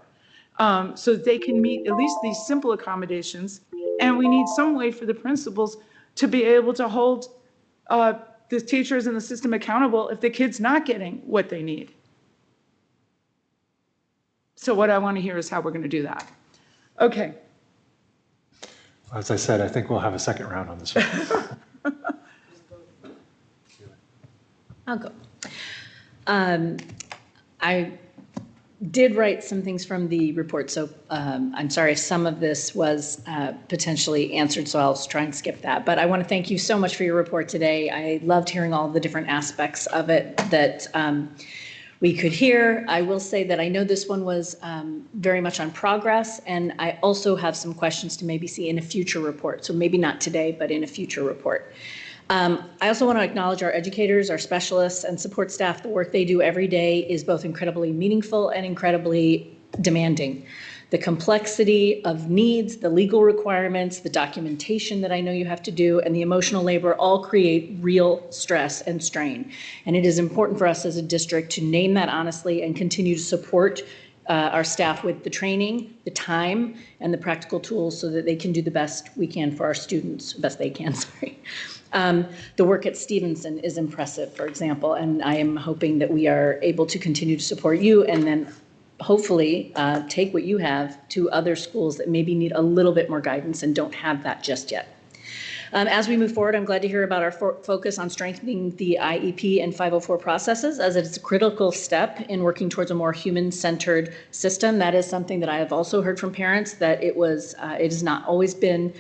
so they can meet at least these simple accommodations. And we need some way for the principals to be able to hold the teachers in the system accountable if the kid's not getting what they need. So what I want to hear is how we're going to do that. Okay. As I said, I think we'll have a second round on this one. I'll go. I did write some things from the report, so I'm sorry if some of this was potentially answered, so I'll try and skip that. But I want to thank you so much for your report today. I loved hearing all the different aspects of it that we could hear. I will say that I know this one was very much on progress, and I also have some questions to maybe see in a future report. So maybe not today, but in a future report. I also want to acknowledge our educators, our specialists, and support staff. The work they do every day is both incredibly meaningful and incredibly demanding. The complexity of needs, the legal requirements, the documentation that I know you have to do, and the emotional labor all create real stress and strain. And it is important for us as a district to name that honestly and continue to support our staff with the training, the time, and the practical tools so that they can do the best we can for our students, best they can, sorry. The work at Stevenson is impressive, for example, and I am hoping that we are able to continue to support you and then hopefully take what you have to other schools that maybe need a little bit more guidance and don't have that just yet. As we move forward, I'm glad to hear about our focus on strengthening the IEP and 504 processes, as it's a critical step in working towards a more human-centered system. That is something that I have also heard from parents, that it has not always been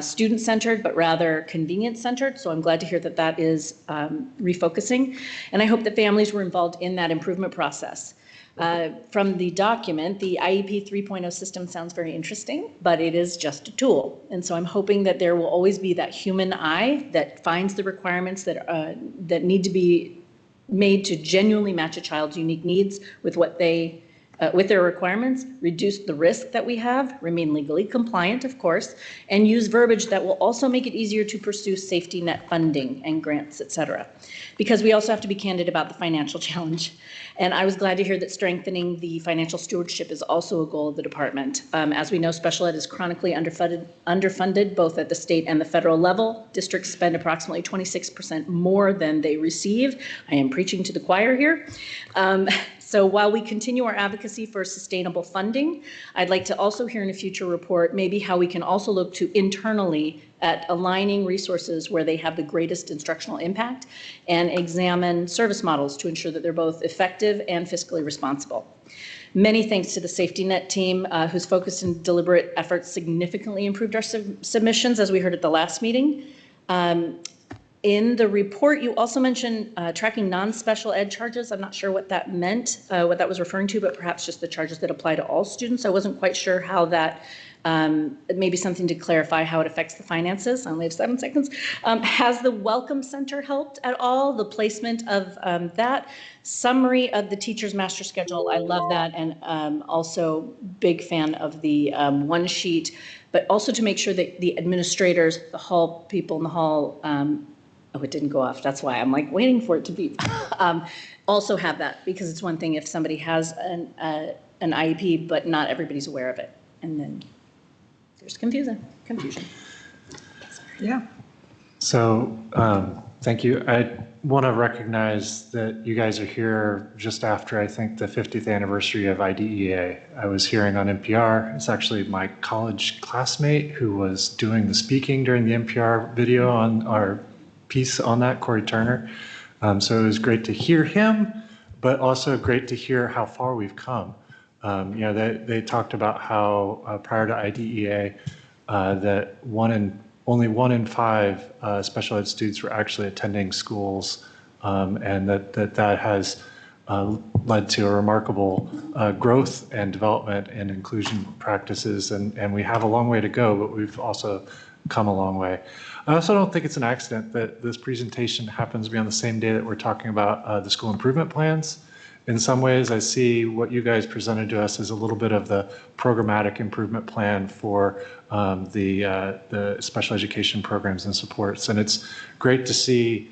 student-centered, but rather convenience-centered. So I'm glad to hear that that is refocusing. And I hope that families were involved in that improvement process. From the document, the IEP 3.0 system sounds very interesting, but it is just a tool. And so I'm hoping that there will always be that human eye that finds the requirements that need to be made to genuinely match a child's unique needs with what they with their requirements, reduce the risk that we have, remain legally compliant, of course, and use verbiage that will also make it easier to pursue safety net funding and grants, et cetera. Because we also have to be candid about the financial challenge. And I was glad to hear that strengthening the financial stewardship is also a goal of the department. As we know, special ed is chronically underfunded both at the state and the federal level. Districts spend approximately 26% more than they receive. I am preaching to the choir here. So while we continue our advocacy for sustainable funding, I'd like to also hear in a future report maybe how we can also look to internally at aligning resources where they have the greatest instructional impact and examine service models to ensure that they're both effective and fiscally responsible. Many thanks to the Safety Net team whose focused and deliberate efforts significantly improved our submissions, as we heard at the last meeting. In the report, you also mentioned tracking non-special ed charges. I'm not sure what that meant, what that was referring to, but perhaps just the charges that apply to all students. I wasn't quite sure how that, maybe something to clarify how it affects the finances. I only have 7 seconds. Has the Welcome Center helped at all? The placement of that? Summary of the teacher's master schedule. I love that, and also big fan of the one sheet, but also to make sure that the administrators, the hall people in the hall, oh, it didn't go off. That's why I'm like waiting for it to beep. Also have that, because it's one thing if somebody has an IEP, but not everybody's aware of it. And then there's confusion. Yeah. So thank you. I want to recognize that you guys are here just after, I think, the 50th anniversary of IDEA. I was hearing on NPR. It's actually my college classmate who was doing the speaking during the NPR video on our piece on that, Corey Turner. So it was great to hear him, but also great to hear how far we've come. They talked about how prior to IDEA, that only 1 in 5 special ed students were actually attending schools, and that has led to a remarkable growth and development and inclusion practices. And we have a long way to go, but we've also come a long way. I also don't think it's an accident that this presentation happens to be on the same day that we're talking about the school improvement plans. In some ways, I see what you guys presented to us as a little bit of the programmatic improvement plan for the special education programs and supports. And it's great to see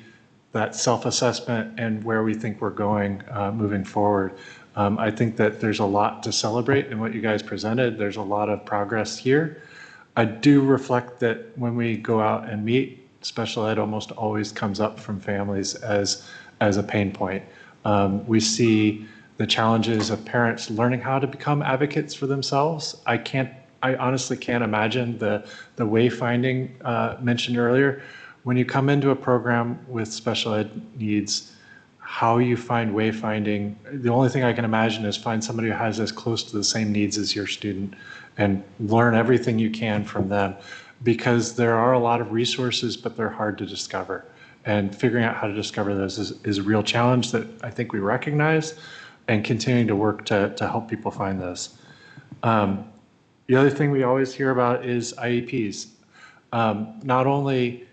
that self-assessment and where we think we're going moving forward. I think that there's a lot to celebrate in what you guys presented. There's a lot of progress here. I do reflect that when we go out and meet, special ed almost always comes up from families as a pain point. We see the challenges of parents learning how to become advocates for themselves. I honestly can't imagine the wayfinding mentioned earlier. When you come into a program with special ed needs, how you find wayfinding, the only thing I can imagine is find somebody who has as close to the same needs as your student and learn everything you can from them, because there are a lot of resources, but they're hard to discover. And figuring out how to discover those is a real challenge that I think we recognize, and continuing to work to help people find those. The other thing we always hear about is IEPs. Not only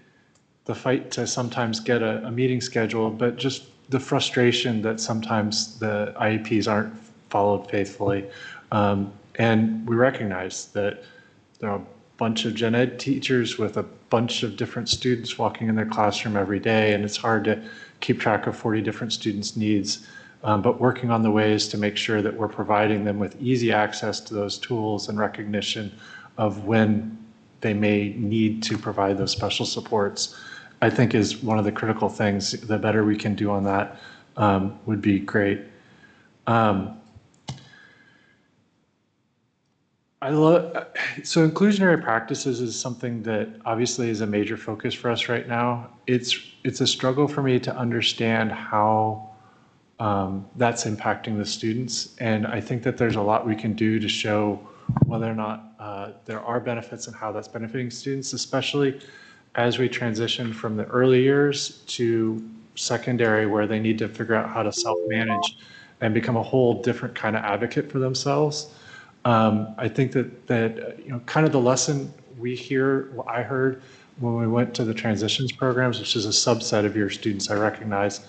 the fight to sometimes get a meeting scheduled, but just the frustration that sometimes the IEPs aren't followed faithfully. And we recognize that there are a bunch of gen ed teachers with a bunch of different students walking in their classroom every day, and it's hard to keep track of 40 different students' needs, but working on the ways to make sure that we're providing them with easy access to those tools and recognition of when they may need to provide those special supports, I think is one of the critical things. The better we can do on that would be great. So inclusionary practices is something that obviously is a major focus for us right now. It's a struggle for me to understand how that's impacting the students. And I think that there's a lot we can do to show whether or not there are benefits and how that's benefiting students, especially as we transition from the early years to secondary, where they need to figure out how to self-manage and become a whole different kind of advocate for themselves. I think that kind of the lesson I heard when we went to the transitions programs, which is a subset of your students, I recognize,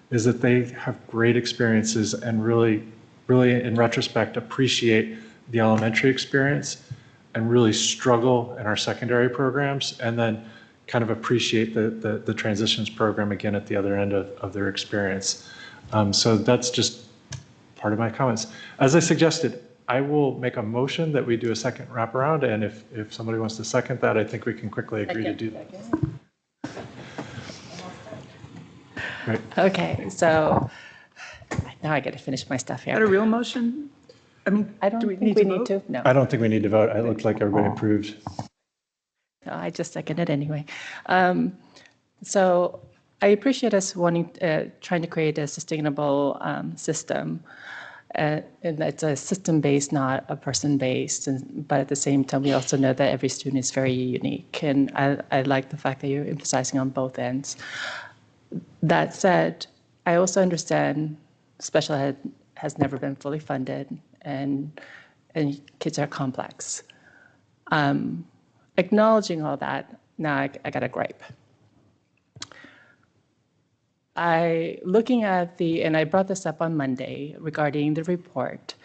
is that they have great experiences and really, really, in retrospect, appreciate the elementary experience and really struggle in our secondary programs, and then kind of appreciate the transitions program again at the other end of their experience. So that's just part of my comments. As I suggested, I will make a motion that we do a second wraparound, and if somebody wants to second that, I think we can quickly agree to do that. Great. Okay, so now I get to finish my stuff here. Is that a real motion? I mean, I don't think we need to. No. I don't think we need to vote. It looked like everybody approved. No, I just second it anyway. So I appreciate us trying to create a sustainable system. And it's a system-based, not a person-based. But at the same time, we also know that every student is very unique. And I like the fact that you're emphasizing on both ends. That said, I also understand special ed has never been fully funded, and kids are complex. Acknowledging all that, now I got a gripe. Looking at and I brought this up on Monday regarding the report,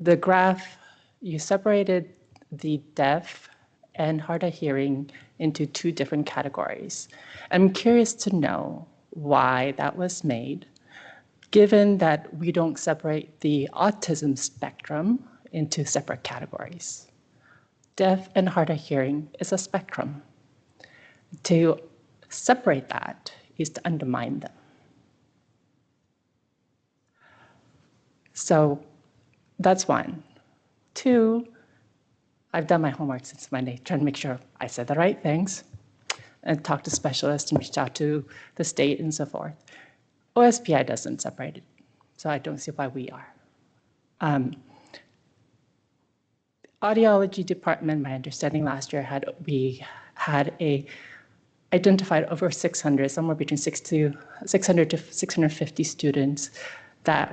the graph, you separated the deaf and hard of hearing into two different categories. I'm curious to know why that was made, given that we don't separate the autism spectrum into separate categories. Deaf and hard of hearing is a spectrum. To separate that is to undermine them. So that's one. Two, I've done my homework since Monday, trying to make sure I said the right things and talked to specialists and reached out to the state and so forth. OSPI doesn't separate it, so I don't see why we are. Audiology department, my understanding last year we had identified over 600, somewhere between 600 to 650 students that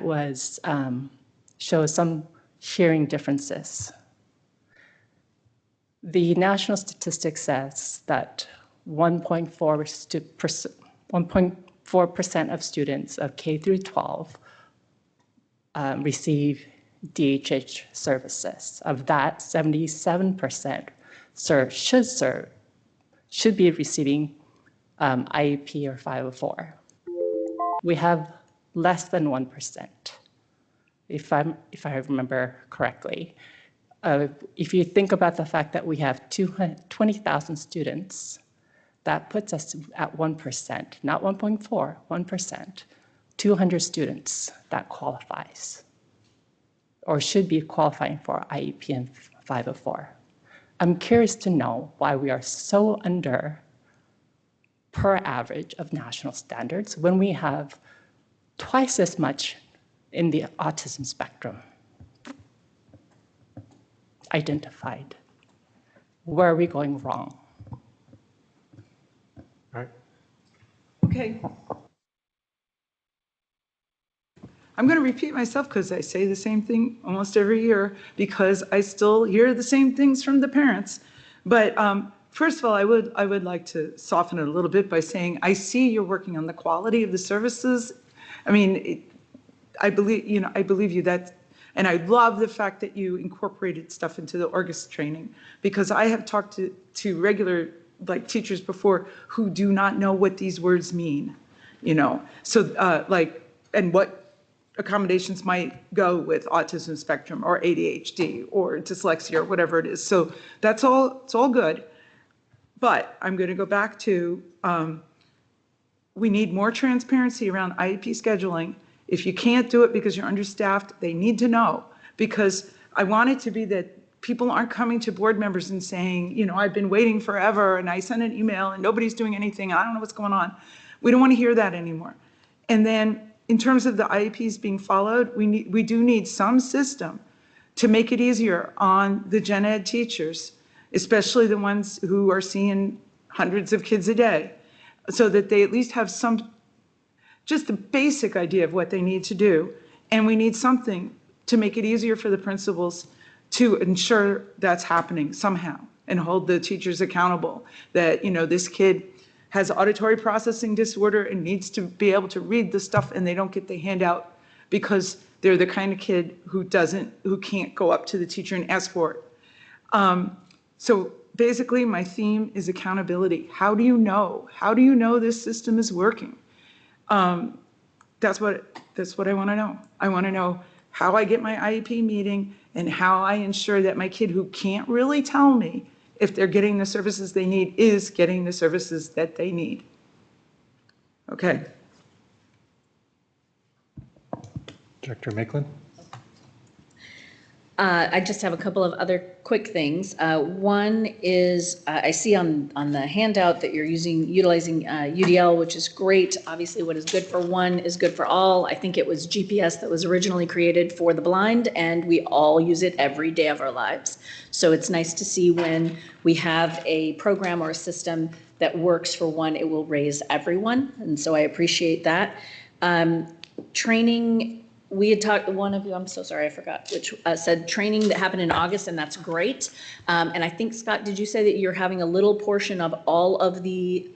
show some hearing differences. The national statistics says that 1.4% of students of K through 12 receive DHH services. Of that, 77% should be receiving IEP or 504. We have less than 1%, if I remember correctly. If you think about the fact that we have 20,000 students, that puts us at 1%, not 1.4, 1%, 200 students that qualifies or should be qualifying for IEP and 504. I'm curious to know why we are so under per average of national standards when we have twice as much in the autism spectrum identified. Where are we going wrong? All right. Okay. I'm going to repeat myself because I say the same thing almost every year because I still hear the same things from the parents. But first of all, I would like to soften it a little bit by saying I see you're working on the quality of the services. I mean, I believe you that, and I love the fact that you incorporated stuff into the August training because I have talked to regular teachers before who do not know what these words mean, So and what accommodations might go with autism spectrum or ADHD or dyslexia or whatever it is. So it's all good. But I'm going to go back to we need more transparency around IEP scheduling. If you can't do it because you're understaffed, they need to know, because I want it to be that people aren't coming to board members and saying, I've been waiting forever and I sent an email and nobody's doing anything. I don't know what's going on. We don't want to hear that anymore. And then in terms of the IEPs being followed, we do need some system to make it easier on the gen ed teachers, especially the ones who are seeing hundreds of kids a day, so that they at least have just a basic idea of what they need to do. And we need something to make it easier for the principals to ensure that's happening somehow and hold the teachers accountable that, this kid has auditory processing disorder and needs to be able to read the stuff and they don't get the handout because they're the kind of kid who can't go up to the teacher and ask for it. So basically my theme is accountability. How do you know? How do you know this system is working? That's what I want to know. I want to know how I get my IEP meeting and how I ensure that my kid who can't really tell me if they're getting the services they need is getting the services that they need. Okay. Director Maitland? I just have a couple of other quick things. One is I see on the handout that you're utilizing UDL, which is great. Obviously, what is good for one is good for all. I think it was GPS that was originally created for the blind, and we all use it every day of our lives. So it's nice to see when we have a program or a system that works for one, it will raise everyone. And so I appreciate that. Training. We had talked, one of you, I'm so sorry, I forgot, which said training that happened in August, and that's great. And I think, Scott, did you say that you're having a little portion of all of the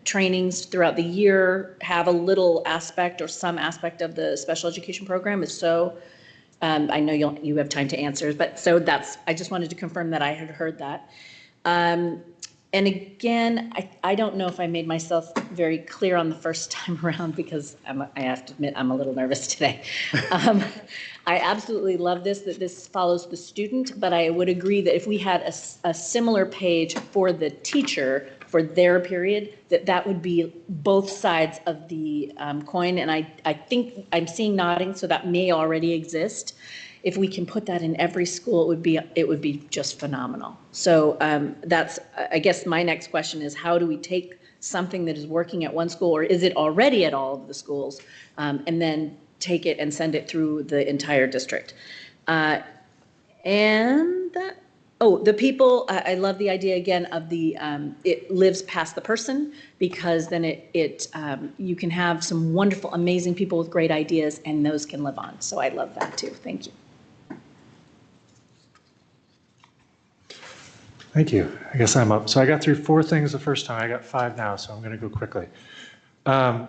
trainings throughout the year have a little aspect or some aspect of the special education program? If so, I know you have time to answer, but so I just wanted to confirm that I had heard that. And again, I don't know if I made myself very clear on the first time around because I have to admit I'm a little nervous today. I absolutely love that this follows the student, but I would agree that if we had a similar page for the teacher for their period, that would be both sides of the coin. And I think I'm seeing nodding, so that may already exist. If we can put that in every school, it would be just phenomenal. So that's, I guess my next question is, how do we take something that is working at one school, or is it already at all of the schools, and then take it and send it through the entire district? The people, I love the idea again of the, it lives past the person, because then you can have some wonderful, amazing people with great ideas, and those can live on. So I love that too. Thank you. Thank you. I guess I'm up. So I got through 4 things the first time. I got 5 now, so I'm going to go quickly.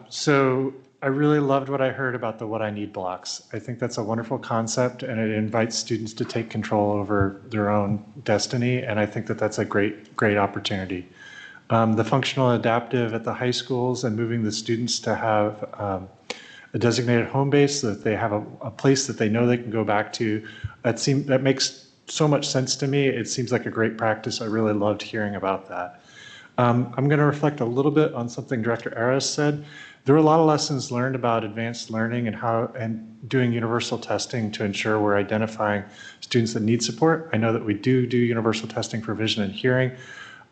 So I really loved what I heard about the what I need blocks. I think that's a wonderful concept, and it invites students to take control over their own destiny, and I think that that's a great opportunity. The functional adaptive at the high schools and moving the students to have a designated home base so that they have a place that they know they can go back to, that makes so much sense to me. It seems like a great practice. I really loved hearing about that. I'm going to reflect a little bit on something Director Aras said. There were a lot of lessons learned about advanced learning and doing universal testing to ensure we're identifying students that need support. I know that we do universal testing for vision and hearing.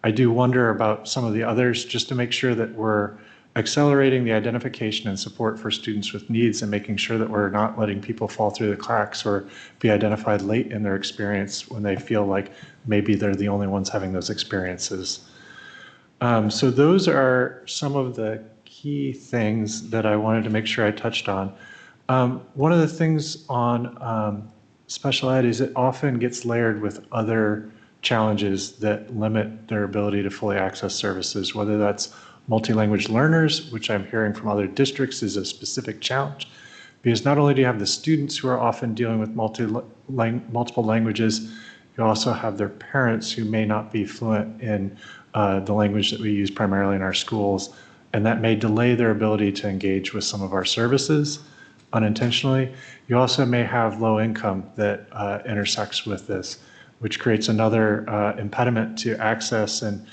I do wonder about some of the others, just to make sure that we're accelerating the identification and support for students with needs, and making sure that we're not letting people fall through the cracks or be identified late in their experience when they feel like maybe they're the only ones having those experiences. So those are some of the key things that I wanted to make sure I touched on. One of the things on special ed is it often gets layered with other challenges that limit their ability to fully access services, whether that's multi-language learners, which I'm hearing from other districts is a specific challenge, because not only do you have the students who are often dealing with multiple languages, you also have their parents who may not be fluent in the language that we use primarily in our schools, and that may delay their ability to engage with some of our services unintentionally. You also may have low income that intersects with this, which creates another impediment to access, and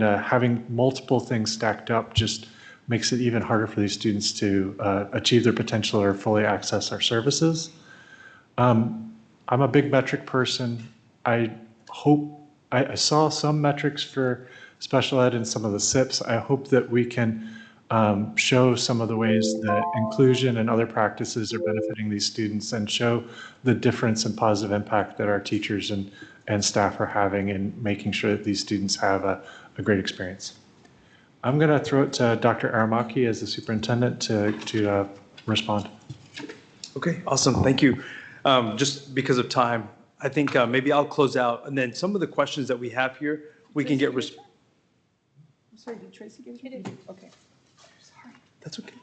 having multiple things stacked up just makes it even harder for these students to achieve their potential or fully access our services. I'm a big metric person. I saw some metrics for special ed in some of the SIPs. I hope that we can show some of the ways that inclusion and other practices are benefiting these students, and show the difference and positive impact that our teachers and staff are having in making sure that these students have a great experience. I'm going to throw it to Dr. Aramaki as the superintendent to respond. Okay, awesome. Thank you. Just because of time, I think maybe I'll close out, and then some of the questions that we have here, we can get. I'm sorry, did Tracy give it? Okay. Sorry. That's okay.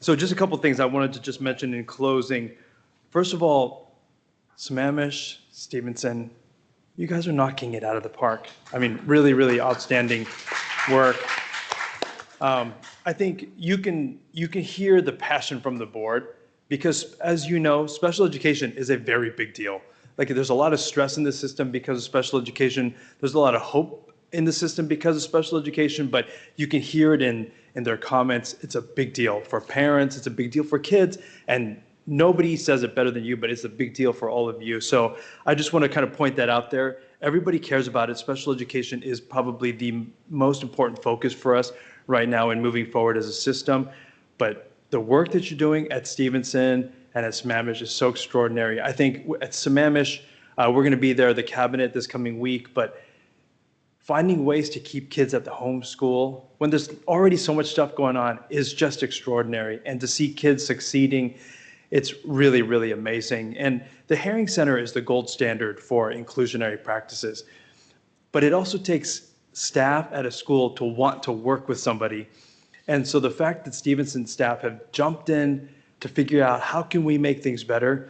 So just a couple things I wanted to just mention in closing. First of all, Sammamish, Stevenson, you guys are knocking it out of the park. I mean, really, really outstanding work. I think you can hear the passion from the board, because as you know, special education is a very big deal. Like, there's a lot of stress in the system because of special education. There's a lot of hope in the system because of special education, but you can hear it in their comments. It's a big deal for parents. It's a big deal for kids. And nobody says it better than you, but it's a big deal for all of you. So I just want to kind of point that out there. Everybody cares about it. Special education is probably the most important focus for us right now in moving forward as a system. But the work that you're doing at Stevenson and at Sammamish is so extraordinary. I think at Sammamish, we're going to be there, the cabinet, this coming week, but finding ways to keep kids at the home school when there's already so much stuff going on is just extraordinary. And to see kids succeeding, it's really, really amazing. And the Herring Center is the gold standard for inclusionary practices. But it also takes staff at a school to want to work with somebody. And so the fact that Stevenson staff have jumped in to figure out how can we make things better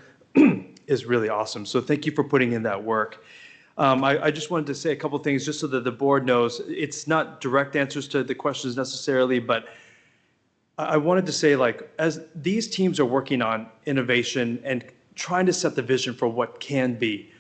is really awesome. So thank you for putting in that work. I just wanted to say a couple things just so that the board knows. It's not direct answers to the questions necessarily, but I wanted to say, like, as these teams are working on innovation and trying to set the vision for what can be,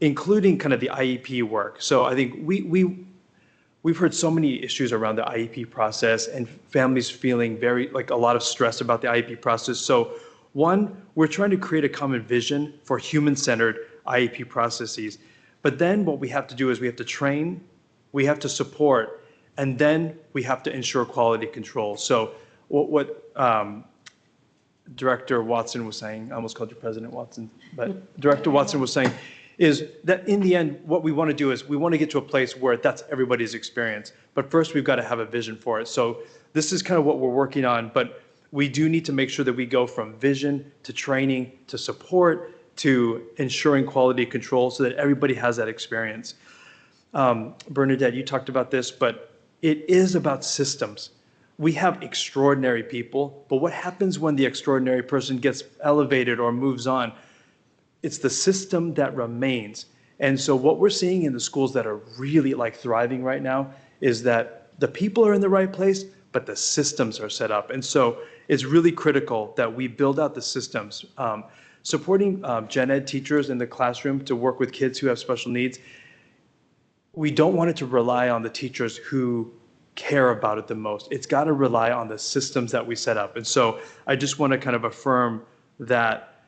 including kind of the IEP work. So I think we've heard so many issues around the IEP process and families feeling very, like, a lot of stress about the IEP process. So one, we're trying to create a common vision for human-centered IEP processes. But then what we have to do is we have to train, we have to support, and then we have to ensure quality control. So what Director Watson was saying, I almost called you President Watson, but Director Watson was saying is that in the end, what we want to do is we want to get to a place where that's everybody's experience. But first, we've got to have a vision for it. So this is kind of what we're working on, but we do need to make sure that we go from vision to training to support to ensuring quality control so that everybody has that experience. Bernadette, you talked about this, but it is about systems. We have extraordinary people, but what happens when the extraordinary person gets elevated or moves on? It's the system that remains. And so what we're seeing in the schools that are really like thriving right now is that the people are in the right place, but the systems are set up. And so it's really critical that we build out the systems. Supporting gen ed teachers in the classroom to work with kids who have special needs, we don't want it to rely on the teachers who care about it the most. It's got to rely on the systems that we set up. And so I just want to kind of affirm that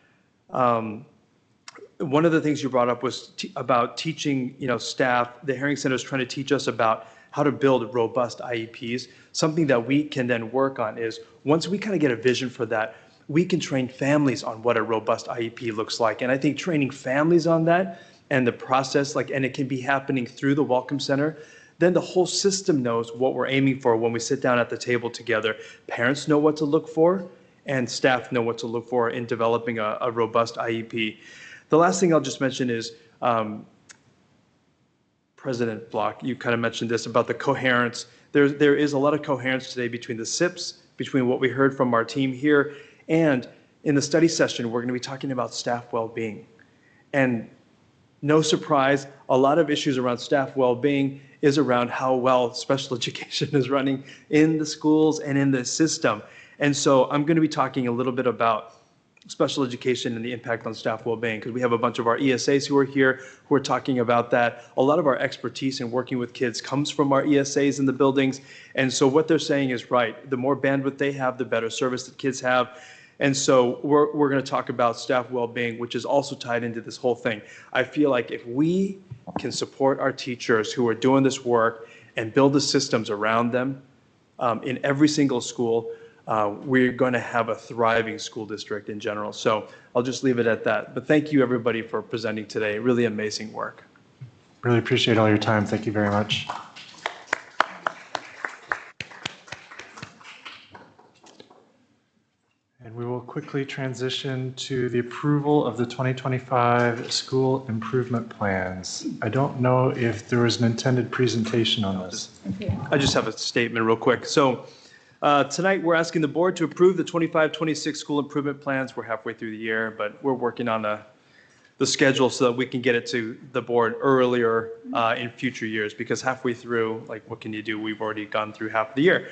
one of the things you brought up was about teaching, staff. The Herring Center is trying to teach us about how to build robust IEPs. Something that we can then work on is once we kind of get a vision for that, we can train families on what a robust IEP looks like. And I think training families on that and the process, and it can be happening through the Welcome Center, then the whole system knows what we're aiming for when we sit down at the table together. Parents know what to look for, and staff know what to look for in developing a robust IEP. The last thing I'll just mention is, President Block, you kind of mentioned this about the coherence. There is a lot of coherence today between the SIPs, between what we heard from our team here, and in the study session, we're going to be talking about staff well-being. And no surprise, a lot of issues around staff well-being is around how well special education is running in the schools and in the system. And so I'm going to be talking a little bit about special education and the impact on staff well-being, because we have a bunch of our ESAs who are here who are talking about that. A lot of our expertise in working with kids comes from our ESAs in the buildings. And so what they're saying is right. The more bandwidth they have, the better service that kids have. And so we're going to talk about staff well-being, which is also tied into this whole thing. I feel like if we can support our teachers who are doing this work and build the systems around them in every single school, we're going to have a thriving school district in general. So I'll just leave it at that. But thank you, everybody, for presenting today. Really amazing work. Really appreciate all your time. Thank you very much. And we will quickly transition to the approval of the 2025 school improvement plans. I don't know if there was an intended presentation on this. I just have a statement real quick. So tonight we're asking the board to approve the 25-26 school improvement plans. We're halfway through the year, but we're working on the schedule so that we can get it to the board earlier in future years, because halfway through, what can you do? We've already gone through half of the year.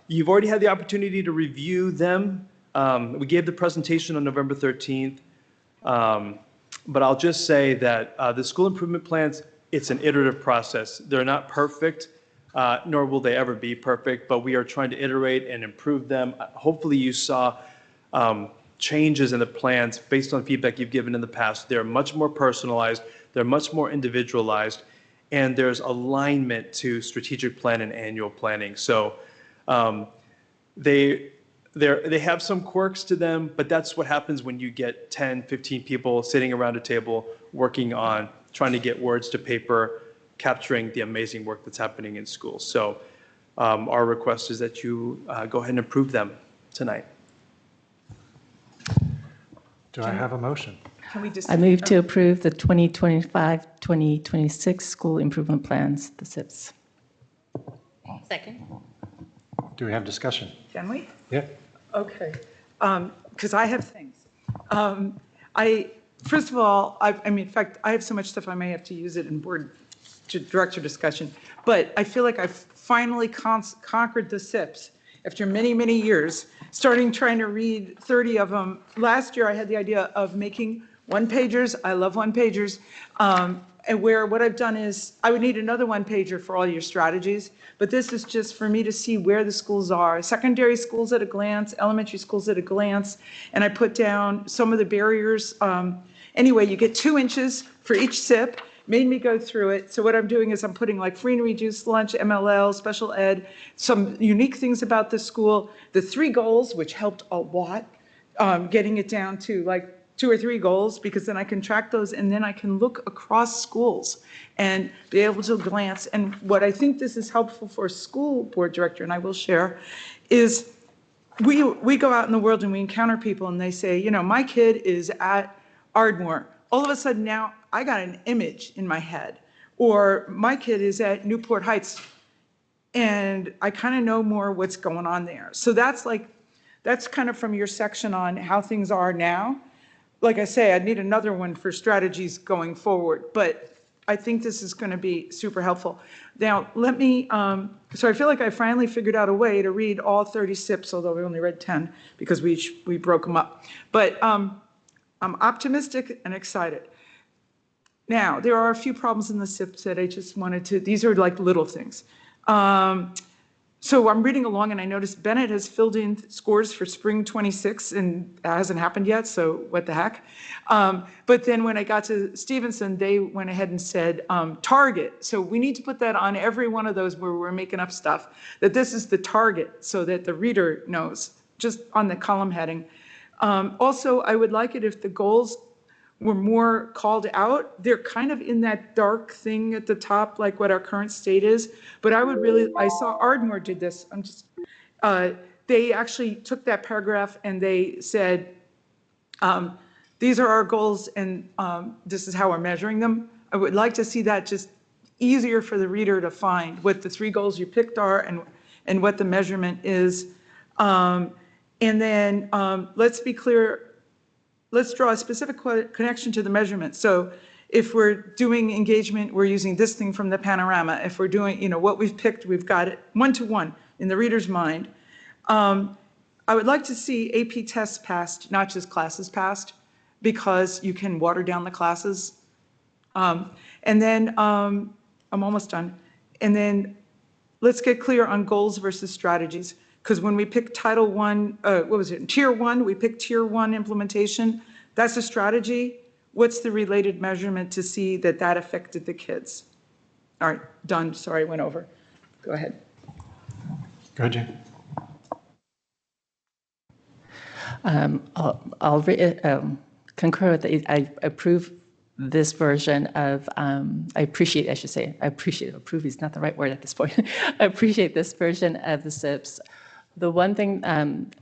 You've already had the opportunity to review them. We gave the presentation on November 13th, but I'll just say that the school improvement plans, it's an iterative process. They're not perfect. nor will they ever be perfect, but we are trying to iterate and improve them. Hopefully you saw changes in the plans based on feedback you've given in the past. They're much more personalized, they're much more individualized, and there's alignment to strategic plan and annual planning. So they have some quirks to them, but that's what happens when you get 10, 15 people sitting around a table working on trying to get words to paper, capturing the amazing work that's happening in schools. So our request is that you go ahead and approve them tonight. Do I have a motion? Can we just? I move to approve the 2025-2026 school improvement plans, the SIPs. Second. Do we have discussion? Can we? Yeah. Okay, because I have things. First of all, I mean, in fact, I have so much stuff I may have to use it in board director discussion, but I feel like I've finally conquered the SIPs after many, many years, trying to read 30 of them. Last year, I had the idea of making one-pagers. I love one-pagers. And where what I've done is, I would need another one-pager for all your strategies, but this is just for me to see where the schools are. Secondary schools at a glance, elementary schools at a glance, and I put down some of the barriers. Anyway, you get 2 inches for each SIP, made me go through it. So what I'm doing is I'm putting like free and reduced lunch, MLL, special ed, some unique things about the school, the 3 goals, which helped a lot, getting it down to like 2 or 3 goals, because then I can track those and then I can look across schools and be able to glance. And what I think this is helpful for a school board director, and I will share, is we go out in the world and we encounter people and they say, you know, my kid is at Ardmore. All of a sudden now I got an image in my head. Or my kid is at Newport Heights and I kind of know more what's going on there. So that's kind of from your section on how things are now. Like I say, I'd need another one for strategies going forward, but I think this is going to be super helpful. Now, let me, so I feel like I finally figured out a way to read all 30 SIPs, although we only read 10 because we broke them up. But I'm optimistic and excited. Now, there are a few problems in the SIPs that I just wanted to, these are like little things. So I'm reading along and I noticed Bennett has filled in scores for spring 26 and that hasn't happened yet, so what the heck. But then when I got to Stevenson, they went ahead and said target. So we need to put that on every one of those where we're making up stuff, that this is the target so that the reader knows, just on the column heading. Also, I would like it if the goals were more called out. They're kind of in that dark thing at the top, like what our current state is. But I would really, I saw Ardmore did this. They actually took that paragraph and they said, these are our goals and this is how we're measuring them. I would like to see that just easier for the reader to find what the 3 goals you picked are and what the measurement is. And then let's be clear, let's draw a specific connection to the measurement. So if we're doing engagement, we're using this thing from the panorama. If we're doing, you know, what we've picked, we've got it one-to-one in the reader's mind. I would like to see AP tests passed, not just classes passed, because you can water down the classes. And then I'm almost done. And then let's get clear on goals versus strategies. Because when we pick Title I, what was it, Tier 1, we picked Tier 1 implementation. That's a strategy. What's the related measurement to see that that affected the kids? All right, done. Sorry, I went over. Go ahead. Go ahead, Jane. I'll concur with it. I approve this version of, approve is not the right word at this point. I appreciate this version of the SIPs. The one thing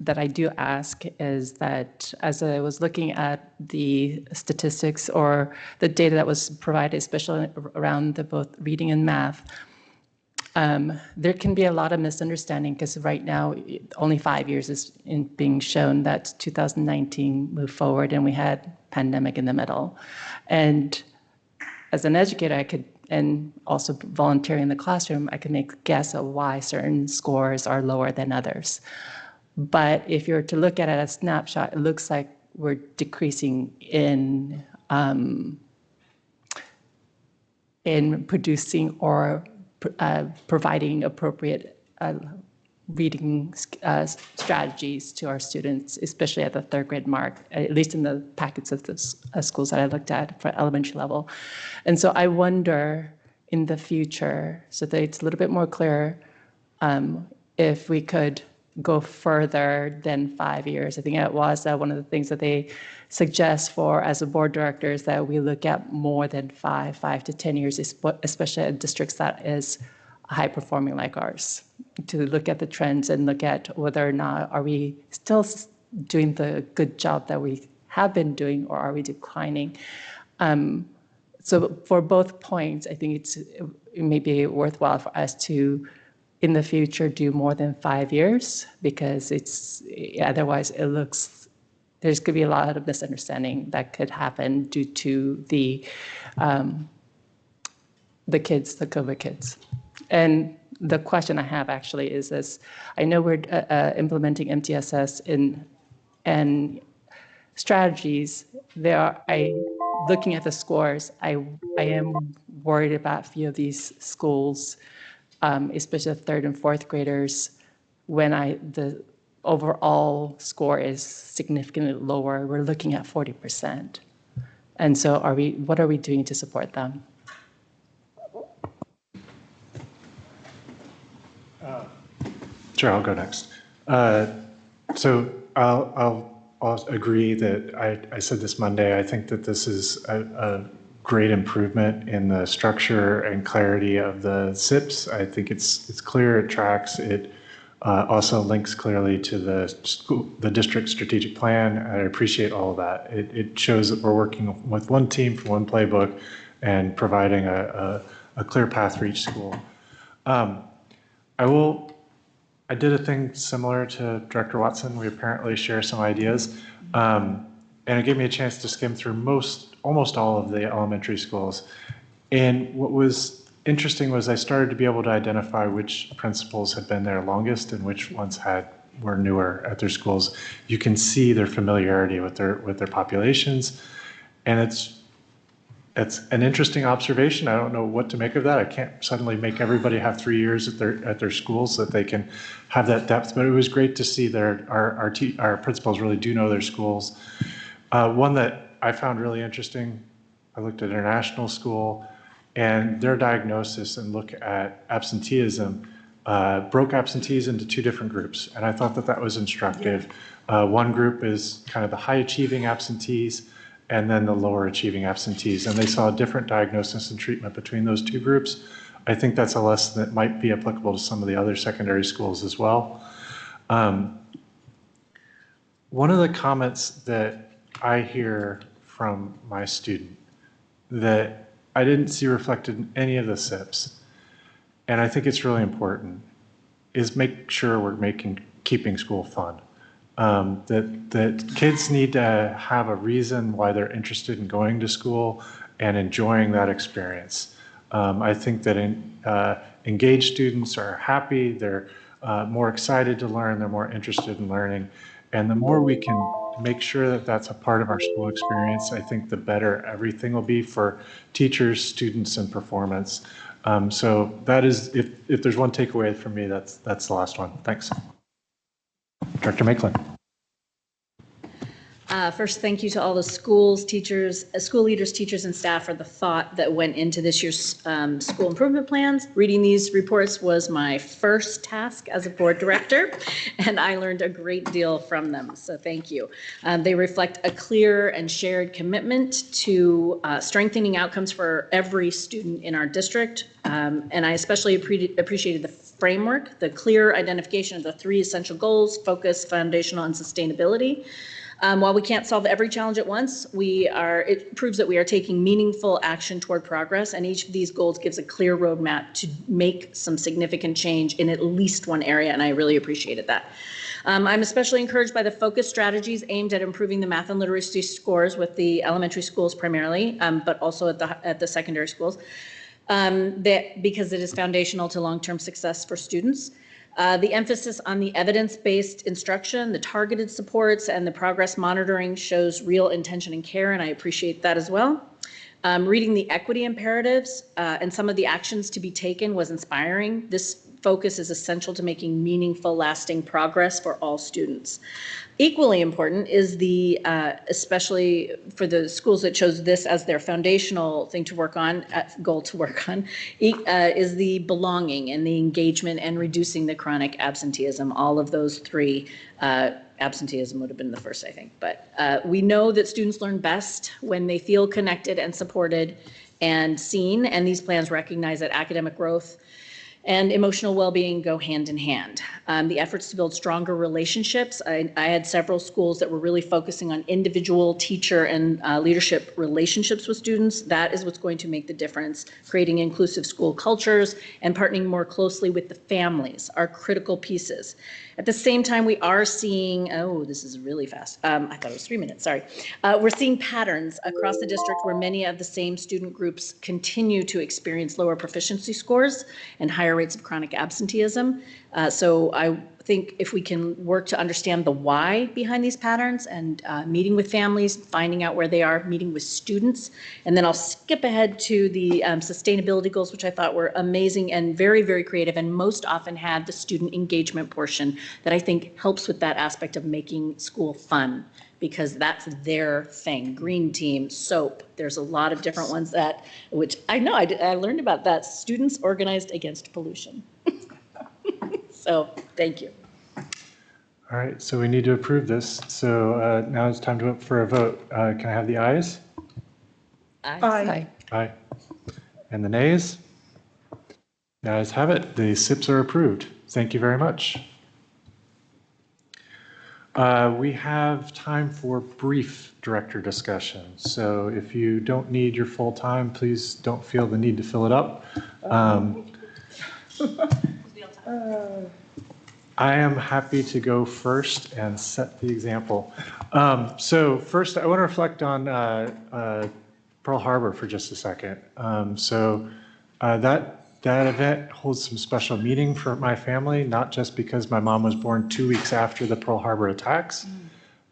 that I do ask is that as I was looking at the statistics or the data that was provided, especially around both reading and math, there can be a lot of misunderstanding because right now only 5 years is being shown that 2019 moved forward and we had pandemic in the middle. And as an educator, I could, and also volunteering in the classroom, I could make a guess of why certain scores are lower than others. But if you're to look at it as a snapshot, it looks like we're decreasing in producing or providing appropriate reading strategies to our students, especially at the third grade mark, at least in the packets of the schools that I looked at for elementary level. And so I wonder in the future, so that it's a little bit more clear, if we could go further than 5 years. I think it was one of the things that they suggest for as a board director is that we look at more than 5 to 10 years, especially at districts that is high performing like ours, to look at the trends and look at whether or not are we still doing the good job that we have been doing, or are we declining? So for both points, I think it may be worthwhile for us to, in the future, do more than 5 years, because otherwise it looks, there's going to be a lot of misunderstanding that could happen due to the kids, the COVID kids. And the question I have actually is this: I know we're implementing MTSS and strategies. Looking at the scores, I am worried about a few of these schools, especially the third and fourth graders, when the overall score is significantly lower. We're looking at 40%. And so what are we doing to support them? Sure, I'll go next. So I'll agree that I said this Monday. I think that this is a great improvement in the structure and clarity of the SIPs. I think it's clear, it tracks, it also links clearly to the district strategic plan. I appreciate all of that. It shows that we're working with one team for one playbook and providing a clear path for each school. I did a thing similar to Director Watson. We apparently share some ideas. And it gave me a chance to skim through almost all of the elementary schools. And what was interesting was I started to be able to identify which principals had been there longest and which ones were newer at their schools. You can see their familiarity with their populations. And it's an interesting observation. I don't know what to make of that. I can't suddenly make everybody have 3 years at their schools so that they can have that depth, but it was great to see our principals really do know their schools. One that I found really interesting, I looked at International School, and their diagnosis and look at absenteeism broke absentees into 2 different groups, and I thought that was instructive. One group is kind of the high achieving absentees, and then the lower achieving absentees. And they saw a different diagnosis and treatment between those 2 groups. I think that's a lesson that might be applicable to some of the other secondary schools as well. One of the comments that I hear from my student that I didn't see reflected in any of the SIPs, and I think it's really important, is make sure we're keeping school fun. That kids need to have a reason why they're interested in going to school and enjoying that experience. I think that engaged students are happy, they're more excited to learn, they're more interested in learning. And the more we can make sure that that's a part of our school experience, I think the better everything will be for teachers, students, and performance. So that is, if there's one takeaway from me, that's the last one. Thanks. Director Maitland. First, thank you to all the schools, teachers, school leaders, teachers, and staff for the thought that went into this year's school improvement plans. Reading these reports was my first task as a board director, and I learned a great deal from them, so thank you. They reflect a clear and shared commitment to strengthening outcomes for every student in our district, and I especially appreciated the framework, the clear identification of the 3 essential goals: focus, foundational, and sustainability. While we can't solve every challenge at once, it proves that we are taking meaningful action toward progress, and each of these goals gives a clear roadmap to make some significant change in at least one area, and I really appreciated that. I'm especially encouraged by the focus strategies aimed at improving the math and literacy scores with the elementary schools primarily, but also at the secondary schools, because it is foundational to long-term success for students. The emphasis on the evidence-based instruction, the targeted supports, and the progress monitoring shows real intention and care, and I appreciate that as well. Reading the equity imperatives and some of the actions to be taken was inspiring. This focus is essential to making meaningful, lasting progress for all students. Equally important is the, especially for the schools that chose this as their foundational thing to work on, goal to work on, is the belonging and the engagement and reducing the chronic absenteeism. All of those three, absenteeism would have been the first, I think. But we know that students learn best when they feel connected and supported and seen, and these plans recognize that academic growth and emotional well-being go hand in hand. The efforts to build stronger relationships, I had several schools that were really focusing on individual teacher and leadership relationships with students. That is what's going to make the difference. Creating inclusive school cultures and partnering more closely with the families are critical pieces. At the same time, we are seeing, oh, this is really fast. I thought it was 3 minutes, sorry. We're seeing patterns across the district where many of the same student groups continue to experience lower proficiency scores and higher rates of chronic absenteeism. So I think if we can work to understand the why behind these patterns and meeting with families, finding out where they are, meeting with students, and then I'll skip ahead to the sustainability goals, which I thought were amazing and very, very creative, and most often had the student engagement portion that I think helps with that aspect of making school fun, because that's their thing. Green team, SOAP, there's a lot of different ones that, which I know, I learned about that, Students Organized Against Pollution. So, thank you. All right, so we need to approve this. So now it's time for a vote. Can I have the ayes? Aye. Aye. And the nays? The ayes have it. The SIPs are approved. Thank you very much. We have time for brief director discussion. So if you don't need your full time, please don't feel the need to fill it up. I am happy to go first and set the example. So first, I want to reflect on Pearl Harbor for just a second. That event holds some special meaning for my family, not just because my mom was born 2 weeks after the Pearl Harbor attacks,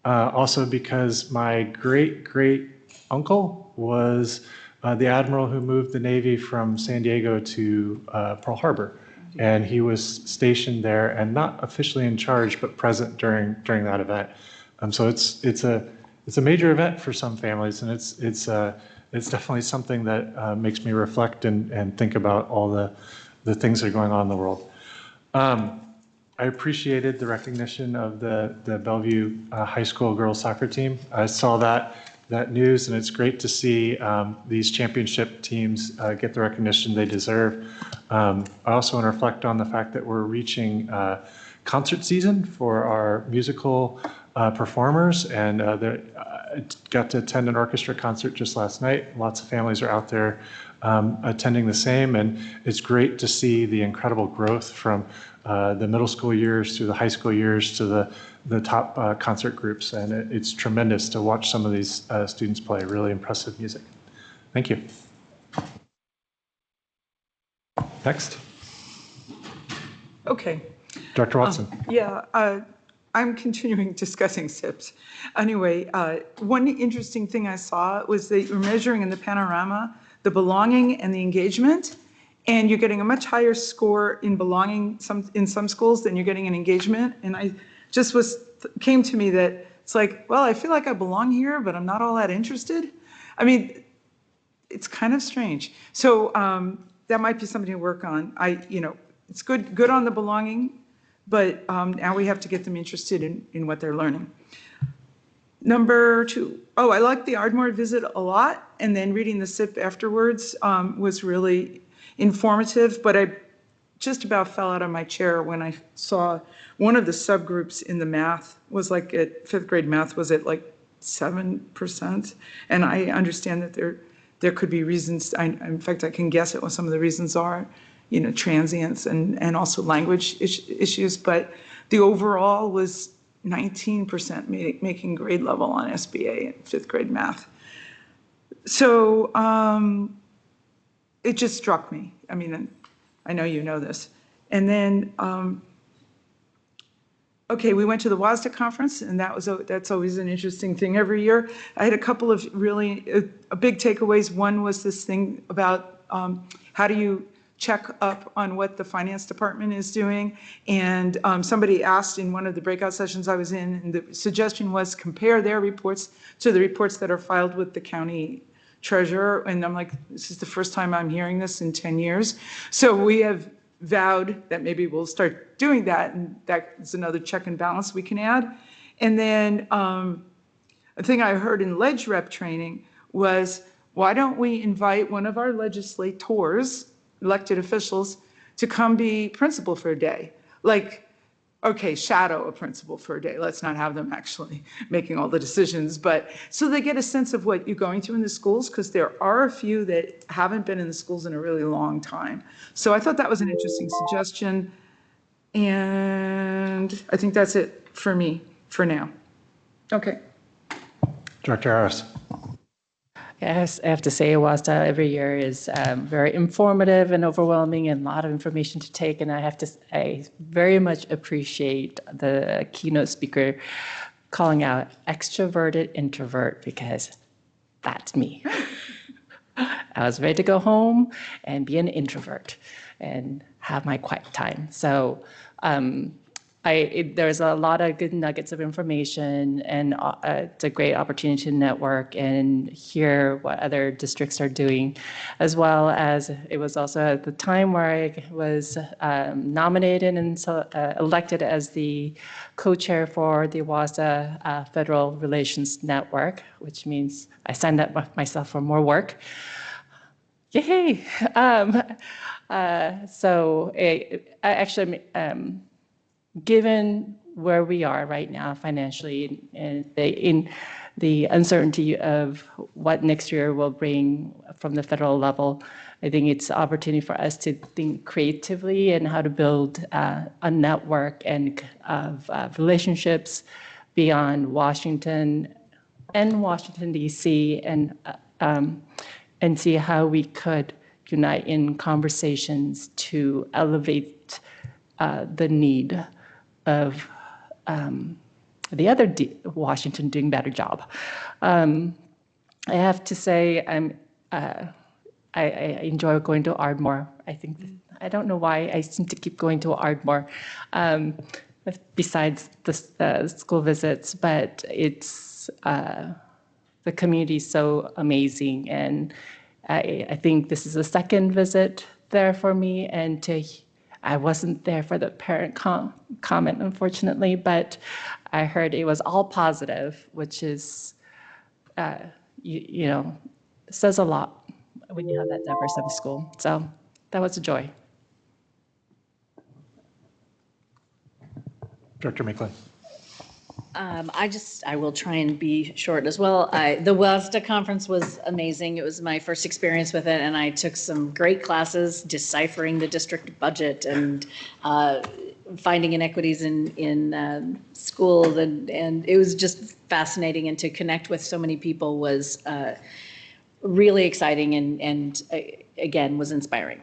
also because my great uncle was the admiral who moved the Navy from San Diego to Pearl Harbor. And he was stationed there and not officially in charge, but present during that event. So it's a major event for some families, and it's definitely something that makes me reflect and think about all the things that are going on in the world. I appreciated the recognition of the Bellevue High School girls soccer team. I saw that news, and it's great to see these championship teams get the recognition they deserve. I also want to reflect on the fact that we're reaching concert season for our musical performers, and I got to attend an orchestra concert just last night. Lots of families are out there attending the same, and it's great to see the incredible growth from the middle school years to the high school years to the top concert groups, and it's tremendous to watch some of these students play really impressive music. Thank you. Next. Okay. Dr. Watson. I'm continuing discussing SIPs. Anyway, one interesting thing I saw was that you're measuring in the panorama the belonging and the engagement, and you're getting a much higher score in belonging in some schools than you're getting in engagement. And I just came to me that it's like, well, I feel like I belong here, but I'm not all that interested. I mean, it's kind of strange. So that might be something to work on. It's good on the belonging, but now we have to get them interested in what they're learning. Number 2, I like the Ardmore visit a lot, and then reading the SIP afterwards was really informative, but I just about fell out of my chair when I saw one of the subgroups in the math was like at 5th grade math was at like 7%, and I understand that there could be reasons. In fact, I can guess at what some of the reasons are, transients and also language issues. But the overall was 19% making grade level on SBA in 5th grade math. So it just struck me. I mean, I know you know this. And then Okay, we went to the WASDA conference, and that's always an interesting thing every year. I had a couple of really big takeaways. One was this thing about how do you check up on what the finance department is doing. And somebody asked in one of the breakout sessions I was in, and the suggestion was compare their reports to the reports that are filed with the county treasurer. And I'm like, this is the first time I'm hearing this in 10 years. So we have vowed that maybe we'll start doing that, and that is another check and balance we can add. And then a thing I heard in ledge rep training was, why don't we invite one of our legislators, elected officials, to come be principal for a day? Like, okay, shadow a principal for a day. Let's not have them actually making all the decisions, but so they get a sense of what you're going through in the schools, because there are a few that haven't been in the schools in a really long time. So I thought that was an interesting suggestion. And I think that's it for me for now. Okay. Director Harris. Yes, I have to say WASDA every year is very informative and overwhelming and a lot of information to take. And I very much appreciate the keynote speaker calling out extroverted introvert, because that's me. I was ready to go home and be an introvert and have my quiet time. So there's a lot of good nuggets of information, and it's a great opportunity to network and hear what other districts are doing, as well as it was also at the time where I was nominated and elected as the co-chair for the WASDA Federal Relations Network, which means I signed up myself for more work. Yay! Given where we are right now financially and in the uncertainty of what next year will bring from the federal level, I think it's an opportunity for us to think creatively and how to build a network of relationships beyond Washington and Washington, D.C., and see how we could unite in conversations to elevate the need of the other Washington doing a better job. I have to say, I enjoy going to Ardmore. I don't know why I seem to keep going to Ardmore, besides the school visits, but it's the community is so amazing, and I think this is the second visit there for me, and I wasn't there for the parent comment, unfortunately, but I heard it was all positive, which is, says a lot when you have that diverse of a school. So that was a joy. Director Meekland. I will try and be short as well. The WASDA conference was amazing. It was my first experience with it, and I took some great classes deciphering the district budget and finding inequities in schools, and it was just fascinating. And to connect with so many people was really exciting and again, was inspiring.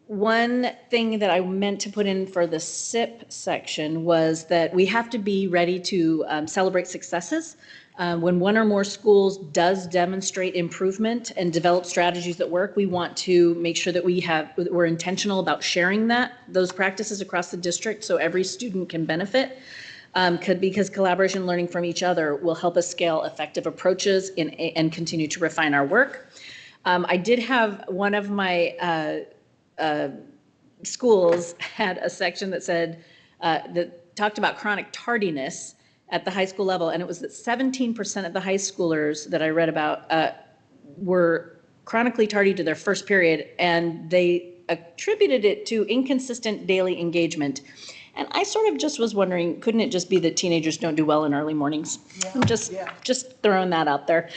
One thing that I meant to put in for the SIP section was that we have to be ready to celebrate successes. When one or more schools does demonstrate improvement and develop strategies that work, we want to make sure that we're intentional about sharing those practices across the district so every student can benefit. Because collaboration and learning from each other will help us scale effective approaches and continue to refine our work. I did have one of my schools had a section that said, that talked about chronic tardiness at the high school level, and it was that 17% of the high schoolers that I read about were chronically tardy to their first period, and they attributed it to inconsistent daily engagement. And I sort of just was wondering, couldn't it just be that teenagers don't do well in early mornings? Yeah, I'm just throwing that out there,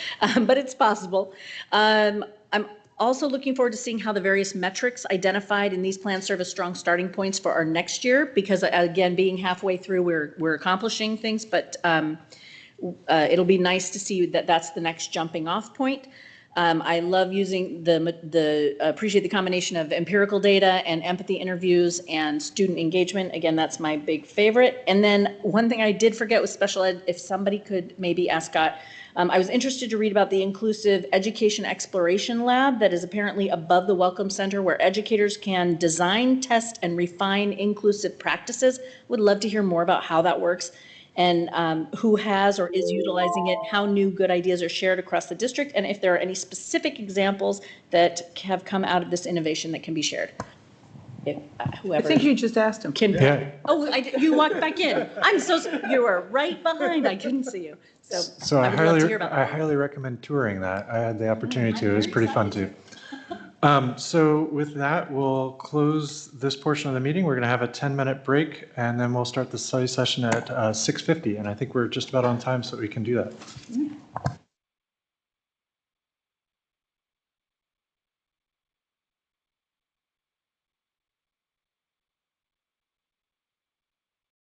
but it's possible. I'm also looking forward to seeing how the various metrics identified in these plans serve as strong starting points for our next year, because again, being halfway through, we're accomplishing things, but it'll be nice to see that that's the next jumping off point. I love using appreciate the combination of empirical data and empathy interviews and student engagement. Again, that's my big favorite. And then one thing I did forget was special ed. If somebody could maybe ask Scott, I was interested to read about the Inclusive Education Exploration Lab that is apparently above the Welcome Center, where educators can design, test, and refine inclusive practices. Would love to hear more about how that works and who has or is utilizing it, how new good ideas are shared across the district, and if there are any specific examples that have come out of this innovation that can be shared. If, whoever. I think you just asked him. Yeah. Oh, you walked back in. You were right behind. I couldn't see you. So I would love to hear about that. highly recommend touring that. I had the opportunity to. It was pretty fun too. So with that, we'll close this portion of the meeting. We're going to have a 10-minute break, and then we'll start the study session at 6:50. And I think we're just about on time so we can do that.